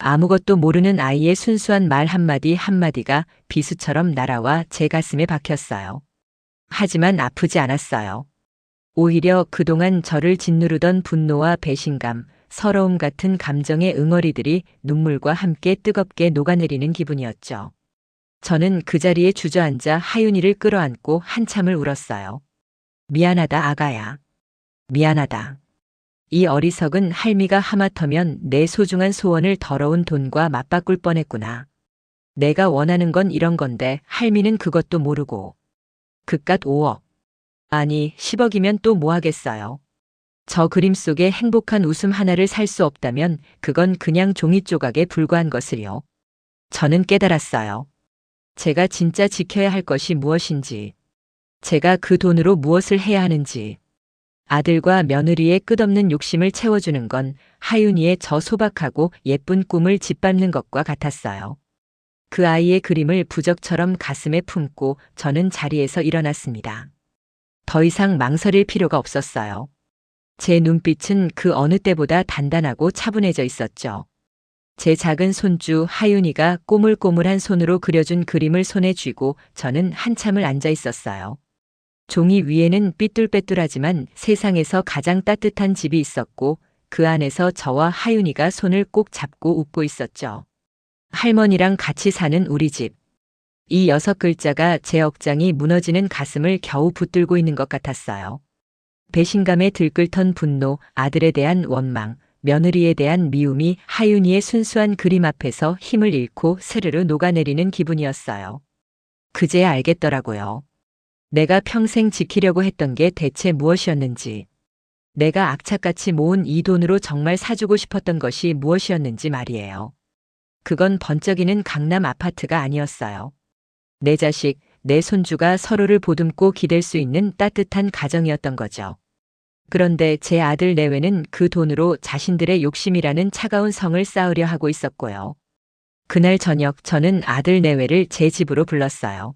아무것도 모르는 아이의 순수한 말 한마디 한마디가 비수처럼 날아와 제 가슴에 박혔어요. 하지만 아프지 않았어요. 오히려 그동안 저를 짓누르던 분노와 배신감, 서러움 같은 감정의 응어리들이 눈물과 함께 뜨겁게 녹아내리는 기분이었죠. 저는 그 자리에 주저앉아 하윤이를 끌어안고 한참을 울었어요. 미안하다 아가야. 미안하다. 이 어리석은 할미가 하마터면 내 소중한 소원을 더러운 돈과 맞바꿀 뻔했구나. 내가 원하는 건 이런 건데 할미는 그것도 모르고. 그깟 5억. 아니 10억이면 또 뭐 하겠어요. 저 그림 속에 행복한 웃음 하나를 살 수 없다면 그건 그냥 종이 조각에 불과한 것을요. 저는 깨달았어요. 제가 진짜 지켜야 할 것이 무엇인지. 제가 그 돈으로 무엇을 해야 하는지. 아들과 며느리의 끝없는 욕심을 채워주는 건 하윤이의 저 소박하고 예쁜 꿈을 짓밟는 것과 같았어요. 그 아이의 그림을 부적처럼 가슴에 품고 저는 자리에서 일어났습니다. 더 이상 망설일 필요가 없었어요. 제 눈빛은 그 어느 때보다 단단하고 차분해져 있었죠. 제 작은 손주 하윤이가 꼬물꼬물한 손으로 그려준 그림을 손에 쥐고 저는 한참을 앉아 있었어요. 종이 위에는 삐뚤빼뚤하지만 세상에서 가장 따뜻한 집이 있었고 그 안에서 저와 하윤이가 손을 꼭 잡고 웃고 있었죠. 할머니랑 같이 사는 우리 집. 이 6글자가 제 억장이 무너지는 가슴을 겨우 붙들고 있는 것 같았어요. 배신감에 들끓던 분노, 아들에 대한 원망, 며느리에 대한 미움이 하윤이의 순수한 그림 앞에서 힘을 잃고 스르르 녹아내리는 기분이었어요. 그제야 알겠더라고요. 내가 평생 지키려고 했던 게 대체 무엇이었는지. 내가 악착같이 모은 이 돈으로 정말 사주고 싶었던 것이 무엇이었는지 말이에요. 그건 번쩍이는 강남 아파트가 아니었어요. 내 자식, 내 손주가 서로를 보듬고 기댈 수 있는 따뜻한 가정이었던 거죠. 그런데 제 아들 내외는 그 돈으로 자신들의 욕심이라는 차가운 성을 쌓으려 하고 있었고요. 그날 저녁 저는 아들 내외를 제 집으로 불렀어요.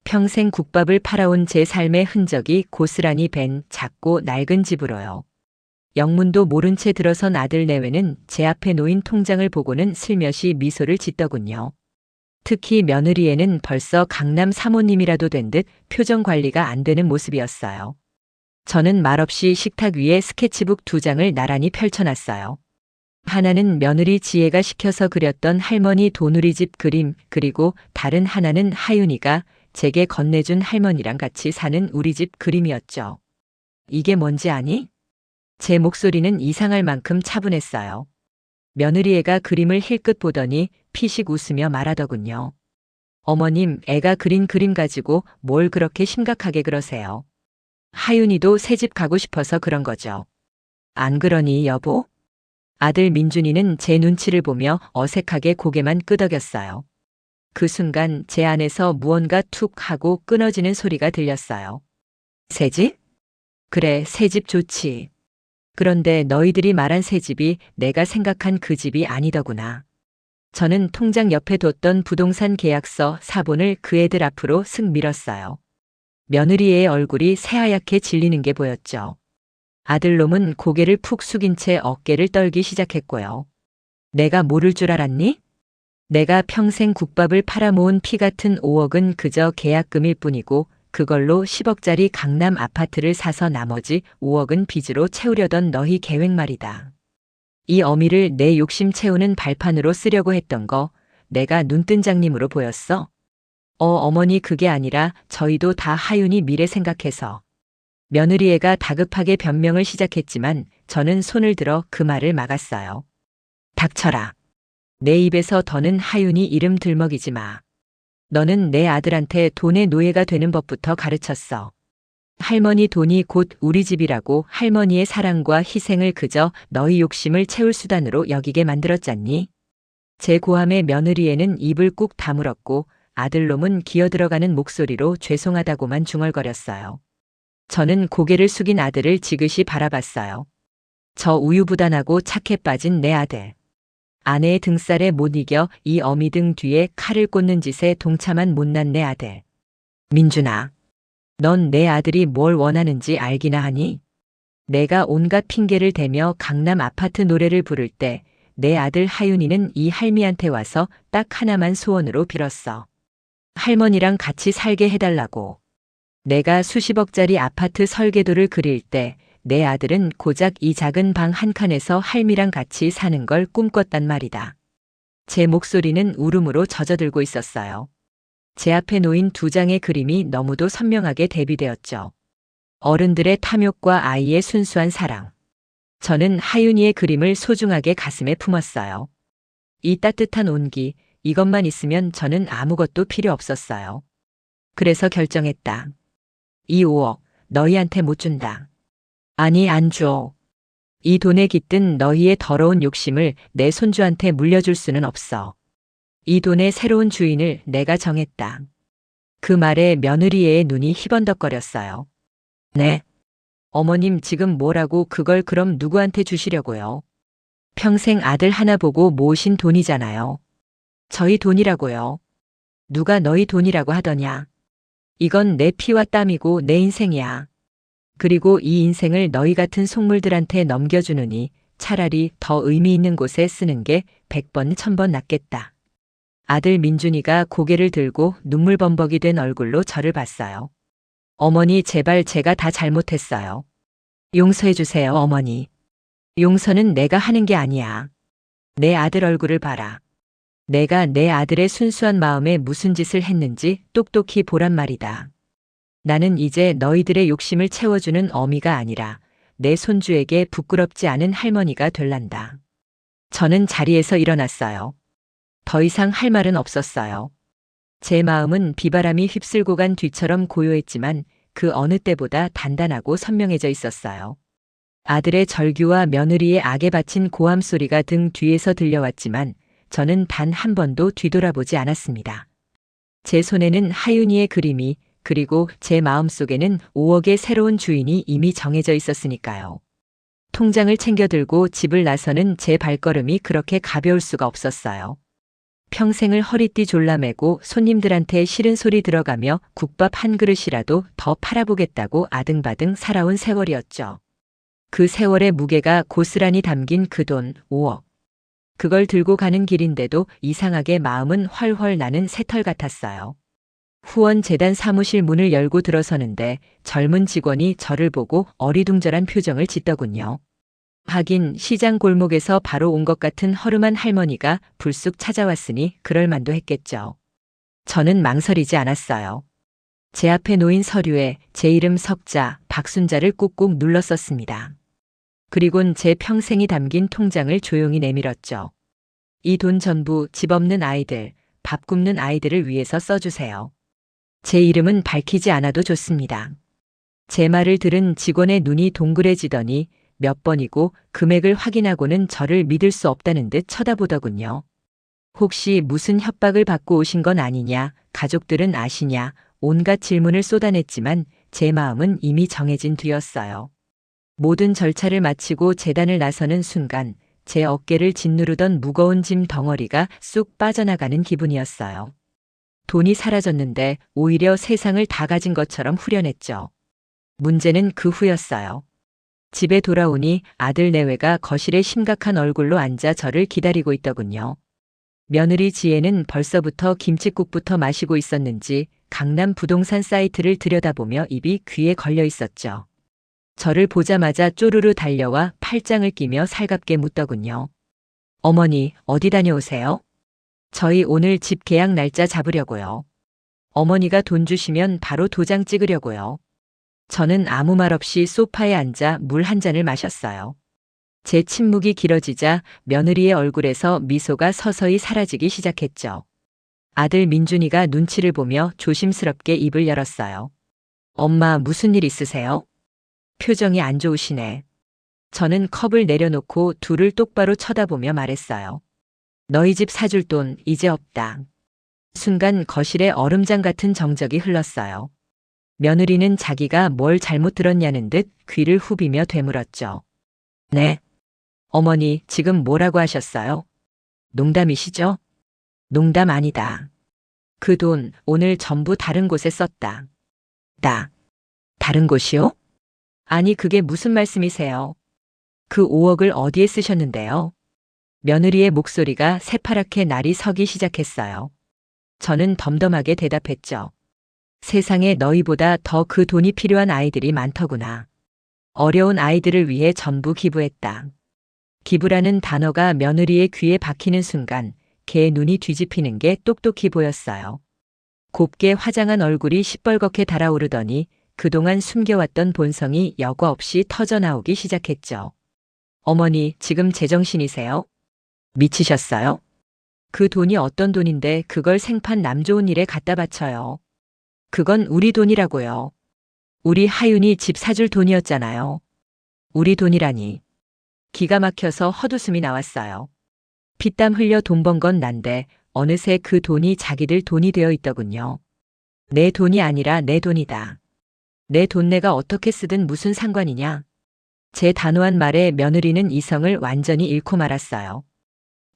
평생 국밥을 팔아온 제 삶의 흔적이 고스란히 밴 작고 낡은 집으로요. 영문도 모른 채 들어선 아들 내외는 제 앞에 놓인 통장을 보고는 슬며시 미소를 짓더군요. 특히 며느리에는 벌써 강남 사모님이라도 된 듯 표정 관리가 안 되는 모습이었어요. 저는 말없이 식탁 위에 스케치북 2장을 나란히 펼쳐놨어요. 하나는 며느리 지혜가 시켜서 그렸던 할머니 돈우리 집 그림, 그리고 다른 하나는 하윤이가 제게 건네준 할머니랑 같이 사는 우리 집 그림이었죠. 이게 뭔지 아니? 제 목소리는 이상할 만큼 차분했어요. 며느리 애가 그림을 힐끗 보더니 피식 웃으며 말하더군요. 어머님, 애가 그린 그림 가지고 뭘 그렇게 심각하게 그러세요. 하윤이도 새집 가고 싶어서 그런 거죠. 안 그러니 여보? 아들 민준이는 제 눈치를 보며 어색하게 고개만 끄덕였어요. 그 순간 제 안에서 무언가 툭 하고 끊어지는 소리가 들렸어요. 새집? 그래, 새집 좋지. 그런데 너희들이 말한 새집이 내가 생각한 그 집이 아니더구나. 저는 통장 옆에 뒀던 부동산 계약서 사본을 그 애들 앞으로 슥 밀었어요. 며느리의 얼굴이 새하얗게 질리는 게 보였죠. 아들놈은 고개를 푹 숙인 채 어깨를 떨기 시작했고요. 내가 모를 줄 알았니? 내가 평생 국밥을 팔아모은 피 같은 5억은 그저 계약금일 뿐이고 그걸로 10억짜리 강남 아파트를 사서 나머지 5억은 빚으로 채우려던 너희 계획 말이다. 이 어미를 내 욕심 채우는 발판으로 쓰려고 했던 거 내가 눈뜬 장님으로 보였어? 어머니 그게 아니라 저희도 다 하윤이 미래 생각해서. 며느리 애가 다급하게 변명을 시작했지만 저는 손을 들어 그 말을 막았어요. 닥쳐라. 내 입에서 더는 하윤이 이름 들먹이지 마. 너는 내 아들한테 돈의 노예가 되는 법부터 가르쳤어. 할머니 돈이 곧 우리 집이라고 할머니의 사랑과 희생을 그저 너희 욕심을 채울 수단으로 여기게 만들었잖니. 제 고함에 며느리애는 입을 꾹 다물었고 아들놈은 기어들어가는 목소리로 죄송하다고만 중얼거렸어요. 저는 고개를 숙인 아들을 지그시 바라봤어요. 저 우유부단하고 착해 빠진 내 아들. 아내의 등살에 못 이겨 이 어미 등 뒤에 칼을 꽂는 짓에 동참한 못난 내 아들. 민준아, 넌 내 아들이 뭘 원하는지 알기나 하니? 내가 온갖 핑계를 대며 강남 아파트 노래를 부를 때 내 아들 하윤이는 이 할미한테 와서 딱 하나만 소원으로 빌었어. 할머니랑 같이 살게 해달라고. 내가 수십억짜리 아파트 설계도를 그릴 때 내 아들은 고작 이 작은 방 한 칸에서 할미랑 같이 사는 걸 꿈꿨단 말이다. 제 목소리는 울음으로 젖어들고 있었어요. 제 앞에 놓인 두 장의 그림이 너무도 선명하게 대비되었죠. 어른들의 탐욕과 아이의 순수한 사랑. 저는 하윤이의 그림을 소중하게 가슴에 품었어요. 이 따뜻한 온기, 이것만 있으면 저는 아무것도 필요 없었어요. 그래서 결정했다. 이 5억 너희한테 못 준다. 아니 안 줘. 이 돈에 깃든 너희의 더러운 욕심을 내 손주한테 물려줄 수는 없어. 이 돈의 새로운 주인을 내가 정했다. 그 말에 며느리의 눈이 희번덕거렸어요. 네. 어머님 지금 뭐라고 그걸 그럼 누구한테 주시려고요? 평생 아들 하나 보고 모으신 돈이잖아요. 저희 돈이라고요. 누가 너희 돈이라고 하더냐. 이건 내 피와 땀이고 내 인생이야. 그리고 이 인생을 너희 같은 속물들한테 넘겨주느니 차라리 더 의미 있는 곳에 쓰는 게 100번 1000번 낫겠다. 아들 민준이가 고개를 들고 눈물범벅이 된 얼굴로 저를 봤어요. 어머니 제발 제가 다 잘못했어요. 용서해 주세요 어머니. 용서는 내가 하는 게 아니야. 내 아들 얼굴을 봐라. 내가 내 아들의 순수한 마음에 무슨 짓을 했는지 똑똑히 보란 말이다. 나는 이제 너희들의 욕심을 채워주는 어미가 아니라 내 손주에게 부끄럽지 않은 할머니가 될란다. 저는 자리에서 일어났어요. 더 이상 할 말은 없었어요. 제 마음은 비바람이 휩쓸고 간 뒤처럼 고요했지만 그 어느 때보다 단단하고 선명해져 있었어요. 아들의 절규와 며느리의 악에 바친 고함 소리가 등 뒤에서 들려왔지만 저는 단 한 번도 뒤돌아보지 않았습니다. 제 손에는 하윤이의 그림이 그리고 제 마음속에는 5억의 새로운 주인이 이미 정해져 있었으니까요. 통장을 챙겨 들고 집을 나서는 제 발걸음이 그렇게 가벼울 수가 없었어요. 평생을 허리띠 졸라매고 손님들한테 싫은 소리 들어가며 국밥 한 그릇이라도 더 팔아보겠다고 아등바등 살아온 세월이었죠. 그 세월의 무게가 고스란히 담긴 그 돈 5억. 그걸 들고 가는 길인데도 이상하게 마음은 훨훨 나는 새털 같았어요. 후원재단 사무실 문을 열고 들어서는데 젊은 직원이 저를 보고 어리둥절한 표정을 짓더군요. 하긴 시장 골목에서 바로 온 것 같은 허름한 할머니가 불쑥 찾아왔으니 그럴 만도 했겠죠. 저는 망설이지 않았어요. 제 앞에 놓인 서류에 제 이름 석자, 박순자를 꾹꾹 눌러 썼습니다. 그리곤 제 평생이 담긴 통장을 조용히 내밀었죠. 이 돈 전부 집 없는 아이들, 밥 굶는 아이들을 위해서 써주세요. 제 이름은 밝히지 않아도 좋습니다. 제 말을 들은 직원의 눈이 동그래지더니 몇 번이고 금액을 확인하고는 저를 믿을 수 없다는 듯 쳐다보더군요. 혹시 무슨 협박을 받고 오신 건 아니냐, 가족들은 아시냐, 온갖 질문을 쏟아냈지만 제 마음은 이미 정해진 뒤였어요. 모든 절차를 마치고 재단을 나서는 순간 제 어깨를 짓누르던 무거운 짐 덩어리가 쑥 빠져나가는 기분이었어요. 돈이 사라졌는데 오히려 세상을 다 가진 것처럼 후련했죠. 문제는 그 후였어요. 집에 돌아오니 아들 내외가 거실에 심각한 얼굴로 앉아 저를 기다리고 있더군요. 며느리 지혜는 벌써부터 김칫국부터 마시고 있었는지 강남 부동산 사이트를 들여다보며 입이 귀에 걸려 있었죠. 저를 보자마자 쪼르르 달려와 팔짱을 끼며 살갑게 묻더군요. 어머니, 어디 다녀오세요? 저희 오늘 집 계약 날짜 잡으려고요. 어머니가 돈 주시면 바로 도장 찍으려고요. 저는 아무 말 없이 소파에 앉아 물 한 잔을 마셨어요. 제 침묵이 길어지자 며느리의 얼굴에서 미소가 서서히 사라지기 시작했죠. 아들 민준이가 눈치를 보며 조심스럽게 입을 열었어요. 엄마, 무슨 일 있으세요? 표정이 안 좋으시네. 저는 컵을 내려놓고 둘을 똑바로 쳐다보며 말했어요. 너희 집 사줄 돈 이제 없다. 순간 거실에 얼음장 같은 정적이 흘렀어요. 며느리는 자기가 뭘 잘못 들었냐는 듯 귀를 후비며 되물었죠. 네. 어머니, 지금 뭐라고 하셨어요? 농담이시죠? 농담 아니다. 그 돈 오늘 전부 다른 곳에 썼다. 다른 곳이요? 아니, 그게 무슨 말씀이세요? 그 5억을 어디에 쓰셨는데요? 며느리의 목소리가 새파랗게 날이 서기 시작했어요. 저는 덤덤하게 대답했죠. 세상에 너희보다 더 그 돈이 필요한 아이들이 많더구나. 어려운 아이들을 위해 전부 기부했다. 기부라는 단어가 며느리의 귀에 박히는 순간 개의 눈이 뒤집히는 게 똑똑히 보였어요. 곱게 화장한 얼굴이 시뻘겋게 달아오르더니 그동안 숨겨왔던 본성이 여과 없이 터져나오기 시작했죠. 어머니, 지금 제정신이세요? 미치셨어요? 그 돈이 어떤 돈인데 그걸 생판 남 좋은 일에 갖다 바쳐요. 그건 우리 돈이라고요. 우리 하윤이 집 사줄 돈이었잖아요. 우리 돈이라니. 기가 막혀서 헛웃음이 나왔어요. 피땀 흘려 돈 번 건 난데 어느새 그 돈이 자기들 돈이 되어 있더군요. 내 돈이 아니라 내 돈이다. 내 돈 내가 어떻게 쓰든 무슨 상관이냐. 제 단호한 말에 며느리는 이성을 완전히 잃고 말았어요.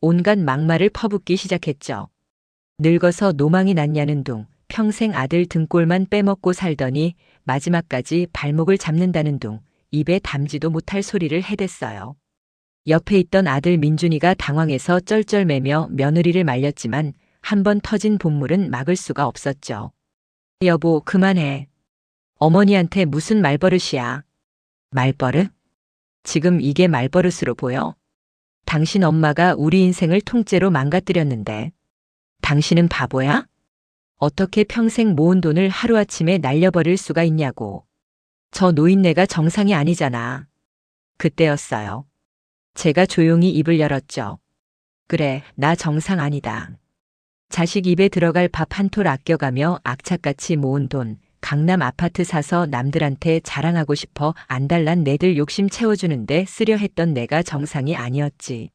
온갖 막말을 퍼붓기 시작했죠. 늙어서 노망이 났냐는 둥, 평생 아들 등골만 빼먹고 살더니 마지막까지 발목을 잡는다는 둥, 입에 담지도 못할 소리를 해댔어요. 옆에 있던 아들 민준이가 당황해서 쩔쩔매며 며느리를 말렸지만 한 번 터진 본물은 막을 수가 없었죠. 여보, 그만해. 어머니한테 무슨 말버릇이야. 말버릇? 지금 이게 말버릇으로 보여? 당신 엄마가 우리 인생을 통째로 망가뜨렸는데. 당신은 바보야? 어떻게 평생 모은 돈을 하루아침에 날려버릴 수가 있냐고. 저 노인네가 정상이 아니잖아. 그때였어요. 제가 조용히 입을 열었죠. 그래, 나 정상 아니다. 자식 입에 들어갈 밥 한 톨 아껴가며 악착같이 모은 돈, 강남 아파트 사서 남들한테 자랑하고 싶어 안달난 내들 욕심 채워주는데 쓰려 했던 내가 정상이 아니었지.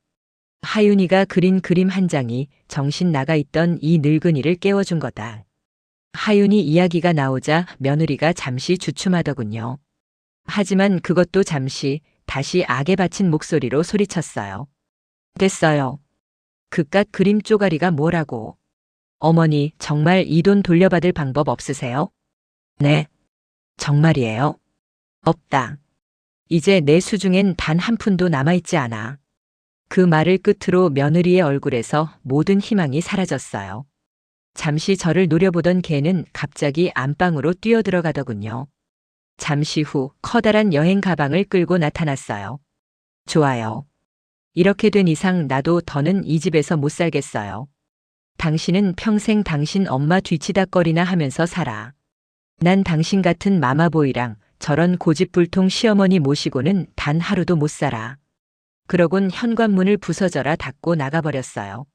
하윤이가 그린 그림 한 장이 정신 나가 있던 이 늙은이를 깨워준 거다. 하윤이 이야기가 나오자 며느리가 잠시 주춤하더군요. 하지만 그것도 잠시 다시 악에 받친 목소리로 소리쳤어요. 됐어요. 그깟 그림 쪼가리가 뭐라고. 어머니, 정말 이 돈 돌려받을 방법 없으세요? 네. 정말이에요? 없다. 이제 내 수중엔 단 한 푼도 남아있지 않아. 그 말을 끝으로 며느리의 얼굴에서 모든 희망이 사라졌어요. 잠시 저를 노려보던 개는 갑자기 안방으로 뛰어들어가더군요. 잠시 후 커다란 여행 가방을 끌고 나타났어요. 좋아요. 이렇게 된 이상 나도 더는 이 집에서 못 살겠어요. 당신은 평생 당신 엄마 뒤치다꺼리나 하면서 살아. 난 당신 같은 마마보이랑 저런 고집불통 시어머니 모시고는 단 하루도 못 살아. 그러곤 현관문을 부서져라 닫고 나가버렸어요.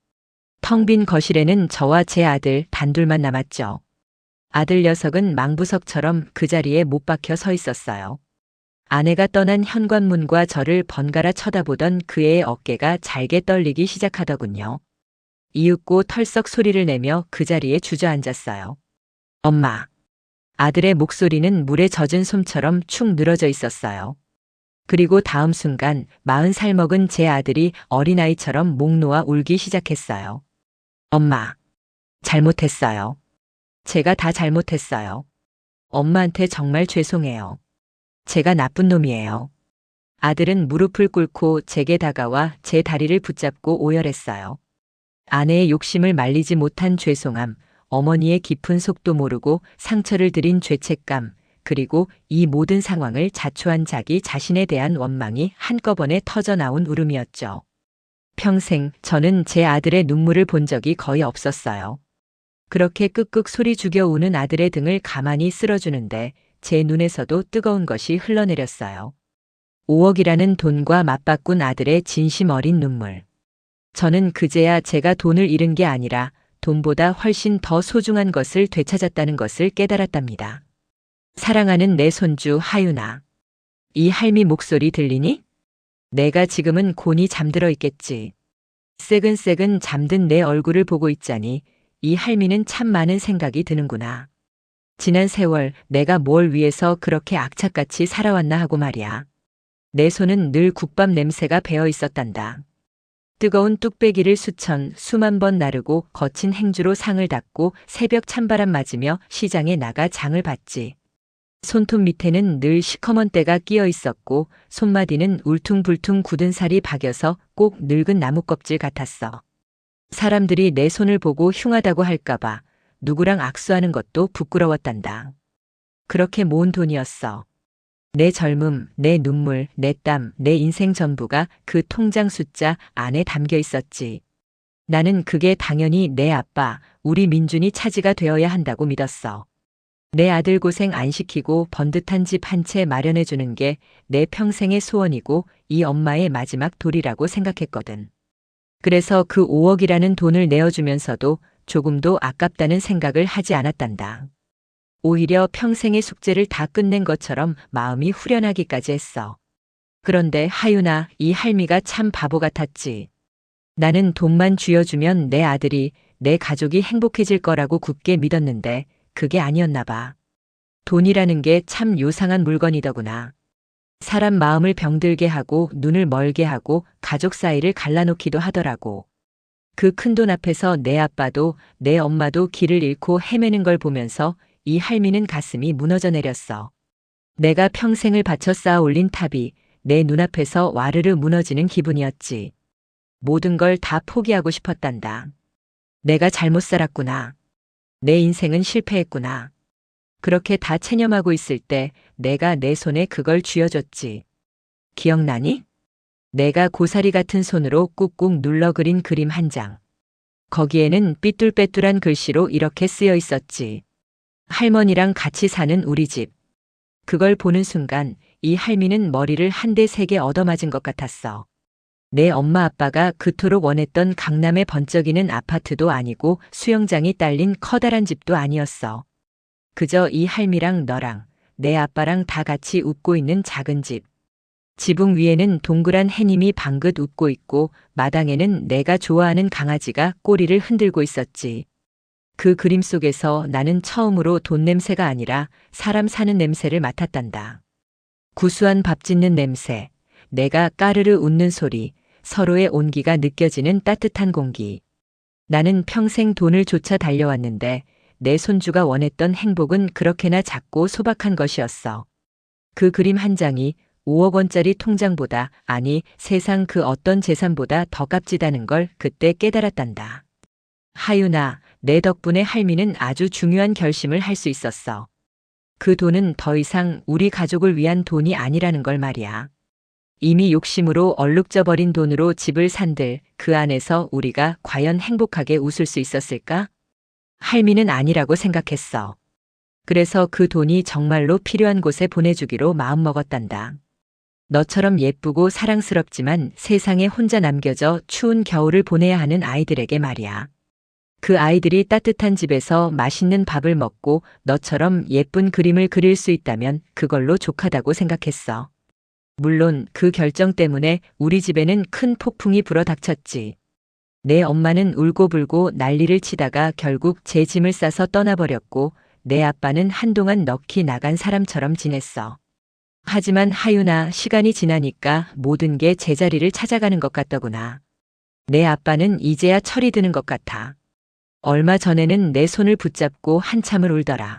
텅 빈 거실에는 저와 제 아들 단둘만 남았죠. 아들 녀석은 망부석처럼 그 자리에 못 박혀 서 있었어요. 아내가 떠난 현관문과 저를 번갈아 쳐다보던 그의 어깨가 잘게 떨리기 시작하더군요. 이윽고 털썩 소리를 내며 그 자리에 주저앉았어요. 엄마. 아들의 목소리는 물에 젖은 솜처럼 축 늘어져 있었어요. 그리고 다음 순간 40살 먹은 제 아들이 어린아이처럼 목 놓아 울기 시작했어요. 엄마. 잘못했어요. 제가 다 잘못했어요. 엄마한테 정말 죄송해요. 제가 나쁜 놈이에요. 아들은 무릎을 꿇고 제게 다가와 제 다리를 붙잡고 오열했어요. 아내의 욕심을 말리지 못한 죄송함, 어머니의 깊은 속도 모르고 상처를 들인 죄책감, 그리고 이 모든 상황을 자초한 자기 자신에 대한 원망이 한꺼번에 터져나온 울음이었죠. 평생 저는 제 아들의 눈물을 본 적이 거의 없었어요. 그렇게 끄끄 소리 죽여 우는 아들의 등을 가만히 쓸어주는데 제 눈에서도 뜨거운 것이 흘러내렸어요. 5억이라는 돈과 맞바꾼 아들의 진심 어린 눈물. 저는 그제야 제가 돈을 잃은 게 아니라 돈보다 훨씬 더 소중한 것을 되찾았다는 것을 깨달았답니다. 사랑하는 내 손주 하윤아. 이 할미 목소리 들리니? 내가 지금은 곤히 잠들어 있겠지. 새근새근 잠든 내 얼굴을 보고 있자니 이 할미는 참 많은 생각이 드는구나. 지난 세월 내가 뭘 위해서 그렇게 악착같이 살아왔나 하고 말이야. 내 손은 늘 국밥 냄새가 배어 있었단다. 뜨거운 뚝배기를 수만 번 나르고 거친 행주로 상을 닦고 새벽 찬바람 맞으며 시장에 나가 장을 봤지. 손톱 밑에는 늘 시커먼 때가 끼어 있었고 손마디는 울퉁불퉁 굳은 살이 박여서 꼭 늙은 나무 껍질 같았어. 사람들이 내 손을 보고 흉하다고 할까봐 누구랑 악수하는 것도 부끄러웠단다. 그렇게 모은 돈이었어. 내 젊음, 내 눈물, 내 땀, 내 인생 전부가 그 통장 숫자 안에 담겨 있었지. 나는 그게 당연히 내 아빠, 우리 민준이 차지가 되어야 한다고 믿었어. 내 아들 고생 안 시키고 번듯한 집 한 채 마련해 주는 게 내 평생의 소원이고 이 엄마의 마지막 도리라고 생각했거든. 그래서 그 5억이라는 돈을 내어주면서도 조금도 아깝다는 생각을 하지 않았단다. 오히려 평생의 숙제를 다 끝낸 것처럼 마음이 후련하기까지 했어. 그런데 하윤아, 이 할미가 참 바보 같았지. 나는 돈만 쥐어주면 내 아들이, 내 가족이 행복해질 거라고 굳게 믿었는데 그게 아니었나 봐. 돈이라는 게 참 요상한 물건이더구나. 사람 마음을 병들게 하고 눈을 멀게 하고 가족 사이를 갈라놓기도 하더라고. 그 큰 돈 앞에서 내 아빠도 내 엄마도 길을 잃고 헤매는 걸 보면서 이 할미는 가슴이 무너져 내렸어. 내가 평생을 바쳐 쌓아 올린 탑이 내 눈앞에서 와르르 무너지는 기분이었지. 모든 걸 다 포기하고 싶었단다. 내가 잘못 살았구나. 내 인생은 실패했구나. 그렇게 다 체념하고 있을 때 내가 내 손에 그걸 쥐어줬지. 기억나니? 내가 고사리 같은 손으로 꾹꾹 눌러 그린 그림 한 장. 거기에는 삐뚤빼뚤한 글씨로 이렇게 쓰여 있었지. 할머니랑 같이 사는 우리 집. 그걸 보는 순간 이 할미는 머리를 한 대 세게 얻어맞은 것 같았어. 내 엄마 아빠가 그토록 원했던 강남의 번쩍이는 아파트도 아니고 수영장이 딸린 커다란 집도 아니었어. 그저 이 할미랑 너랑 내 아빠랑 다 같이 웃고 있는 작은 집. 지붕 위에는 동그란 해님이 방긋 웃고 있고 마당에는 내가 좋아하는 강아지가 꼬리를 흔들고 있었지. 그 그림 속에서 나는 처음으로 돈 냄새가 아니라 사람 사는 냄새를 맡았단다. 구수한 밥 짓는 냄새, 내가 까르르 웃는 소리, 서로의 온기가 느껴지는 따뜻한 공기. 나는 평생 돈을 쫓아 달려왔는데 내 손주가 원했던 행복은 그렇게나 작고 소박한 것이었어. 그 그림 한 장이 5억 원짜리 통장보다, 아니 세상 그 어떤 재산보다 더 값지다는 걸 그때 깨달았단다. 하윤아, 내 덕분에 할미는 아주 중요한 결심을 할 수 있었어. 그 돈은 더 이상 우리 가족을 위한 돈이 아니라는 걸 말이야. 이미 욕심으로 얼룩져버린 돈으로 집을 산들 그 안에서 우리가 과연 행복하게 웃을 수 있었을까? 할미는 아니라고 생각했어. 그래서 그 돈이 정말로 필요한 곳에 보내주기로 마음먹었단다. 너처럼 예쁘고 사랑스럽지만 세상에 혼자 남겨져 추운 겨울을 보내야 하는 아이들에게 말이야. 그 아이들이 따뜻한 집에서 맛있는 밥을 먹고 너처럼 예쁜 그림을 그릴 수 있다면 그걸로 족하다고 생각했어. 물론 그 결정 때문에 우리 집에는 큰 폭풍이 불어닥쳤지. 내 엄마는 울고불고 난리를 치다가 결국 제 짐을 싸서 떠나버렸고 내 아빠는 한동안 넋이 나간 사람처럼 지냈어. 하지만 하윤아, 시간이 지나니까 모든 게 제자리를 찾아가는 것 같더구나. 내 아빠는 이제야 철이 드는 것 같아. 얼마 전에는 내 손을 붙잡고 한참을 울더라.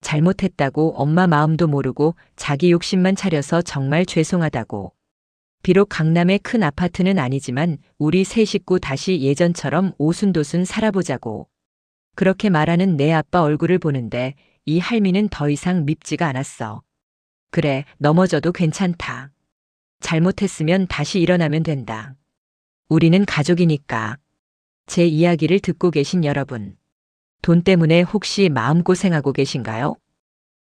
잘못했다고 엄마 마음도 모르고 자기 욕심만 차려서 정말 죄송하다고. 비록 강남의 큰 아파트는 아니지만 우리 세 식구 다시 예전처럼 오순도순 살아보자고. 그렇게 말하는 내 아빠 얼굴을 보는데 이 할미는 더 이상 밉지가 않았어. 그래, 넘어져도 괜찮다. 잘못했으면 다시 일어나면 된다. 우리는 가족이니까. 제 이야기를 듣고 계신 여러분. 돈 때문에 혹시 마음고생하고 계신가요?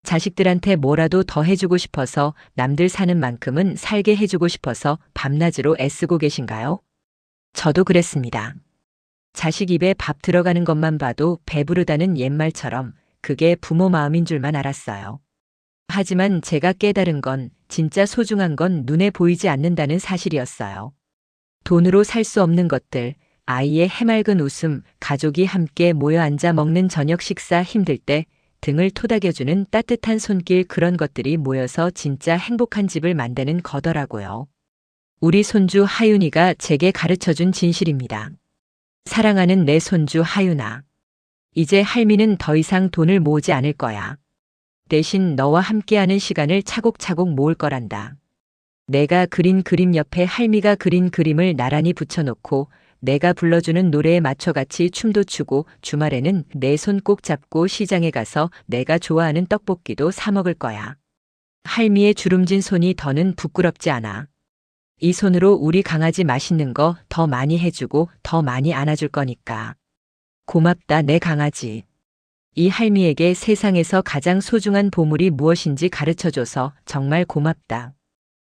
자식들한테 뭐라도 더 해주고 싶어서 남들 사는 만큼은 살게 해주고 싶어서 밤낮으로 애쓰고 계신가요? 저도 그랬습니다. 자식 입에 밥 들어가는 것만 봐도 배부르다는 옛말처럼 그게 부모 마음인 줄만 알았어요. 하지만 제가 깨달은 건 진짜 소중한 건 눈에 보이지 않는다는 사실이었어요. 돈으로 살 수 없는 것들, 아이의 해맑은 웃음, 가족이 함께 모여 앉아 먹는 저녁 식사, 힘들 때 등을 토닥여주는 따뜻한 손길, 그런 것들이 모여서 진짜 행복한 집을 만드는 거더라고요. 우리 손주 하윤이가 제게 가르쳐준 진실입니다. 사랑하는 내 손주 하윤아. 이제 할미는 더 이상 돈을 모으지 않을 거야. 대신 너와 함께하는 시간을 차곡차곡 모을 거란다. 내가 그린 그림 옆에 할미가 그린 그림을 나란히 붙여놓고 내가 불러주는 노래에 맞춰 같이 춤도 추고 주말에는 내 손 꼭 잡고 시장에 가서 내가 좋아하는 떡볶이도 사 먹을 거야. 할미의 주름진 손이 더는 부끄럽지 않아. 이 손으로 우리 강아지 맛있는 거 더 많이 해주고 더 많이 안아줄 거니까. 고맙다 내 강아지. 이 할미에게 세상에서 가장 소중한 보물이 무엇인지 가르쳐줘서 정말 고맙다.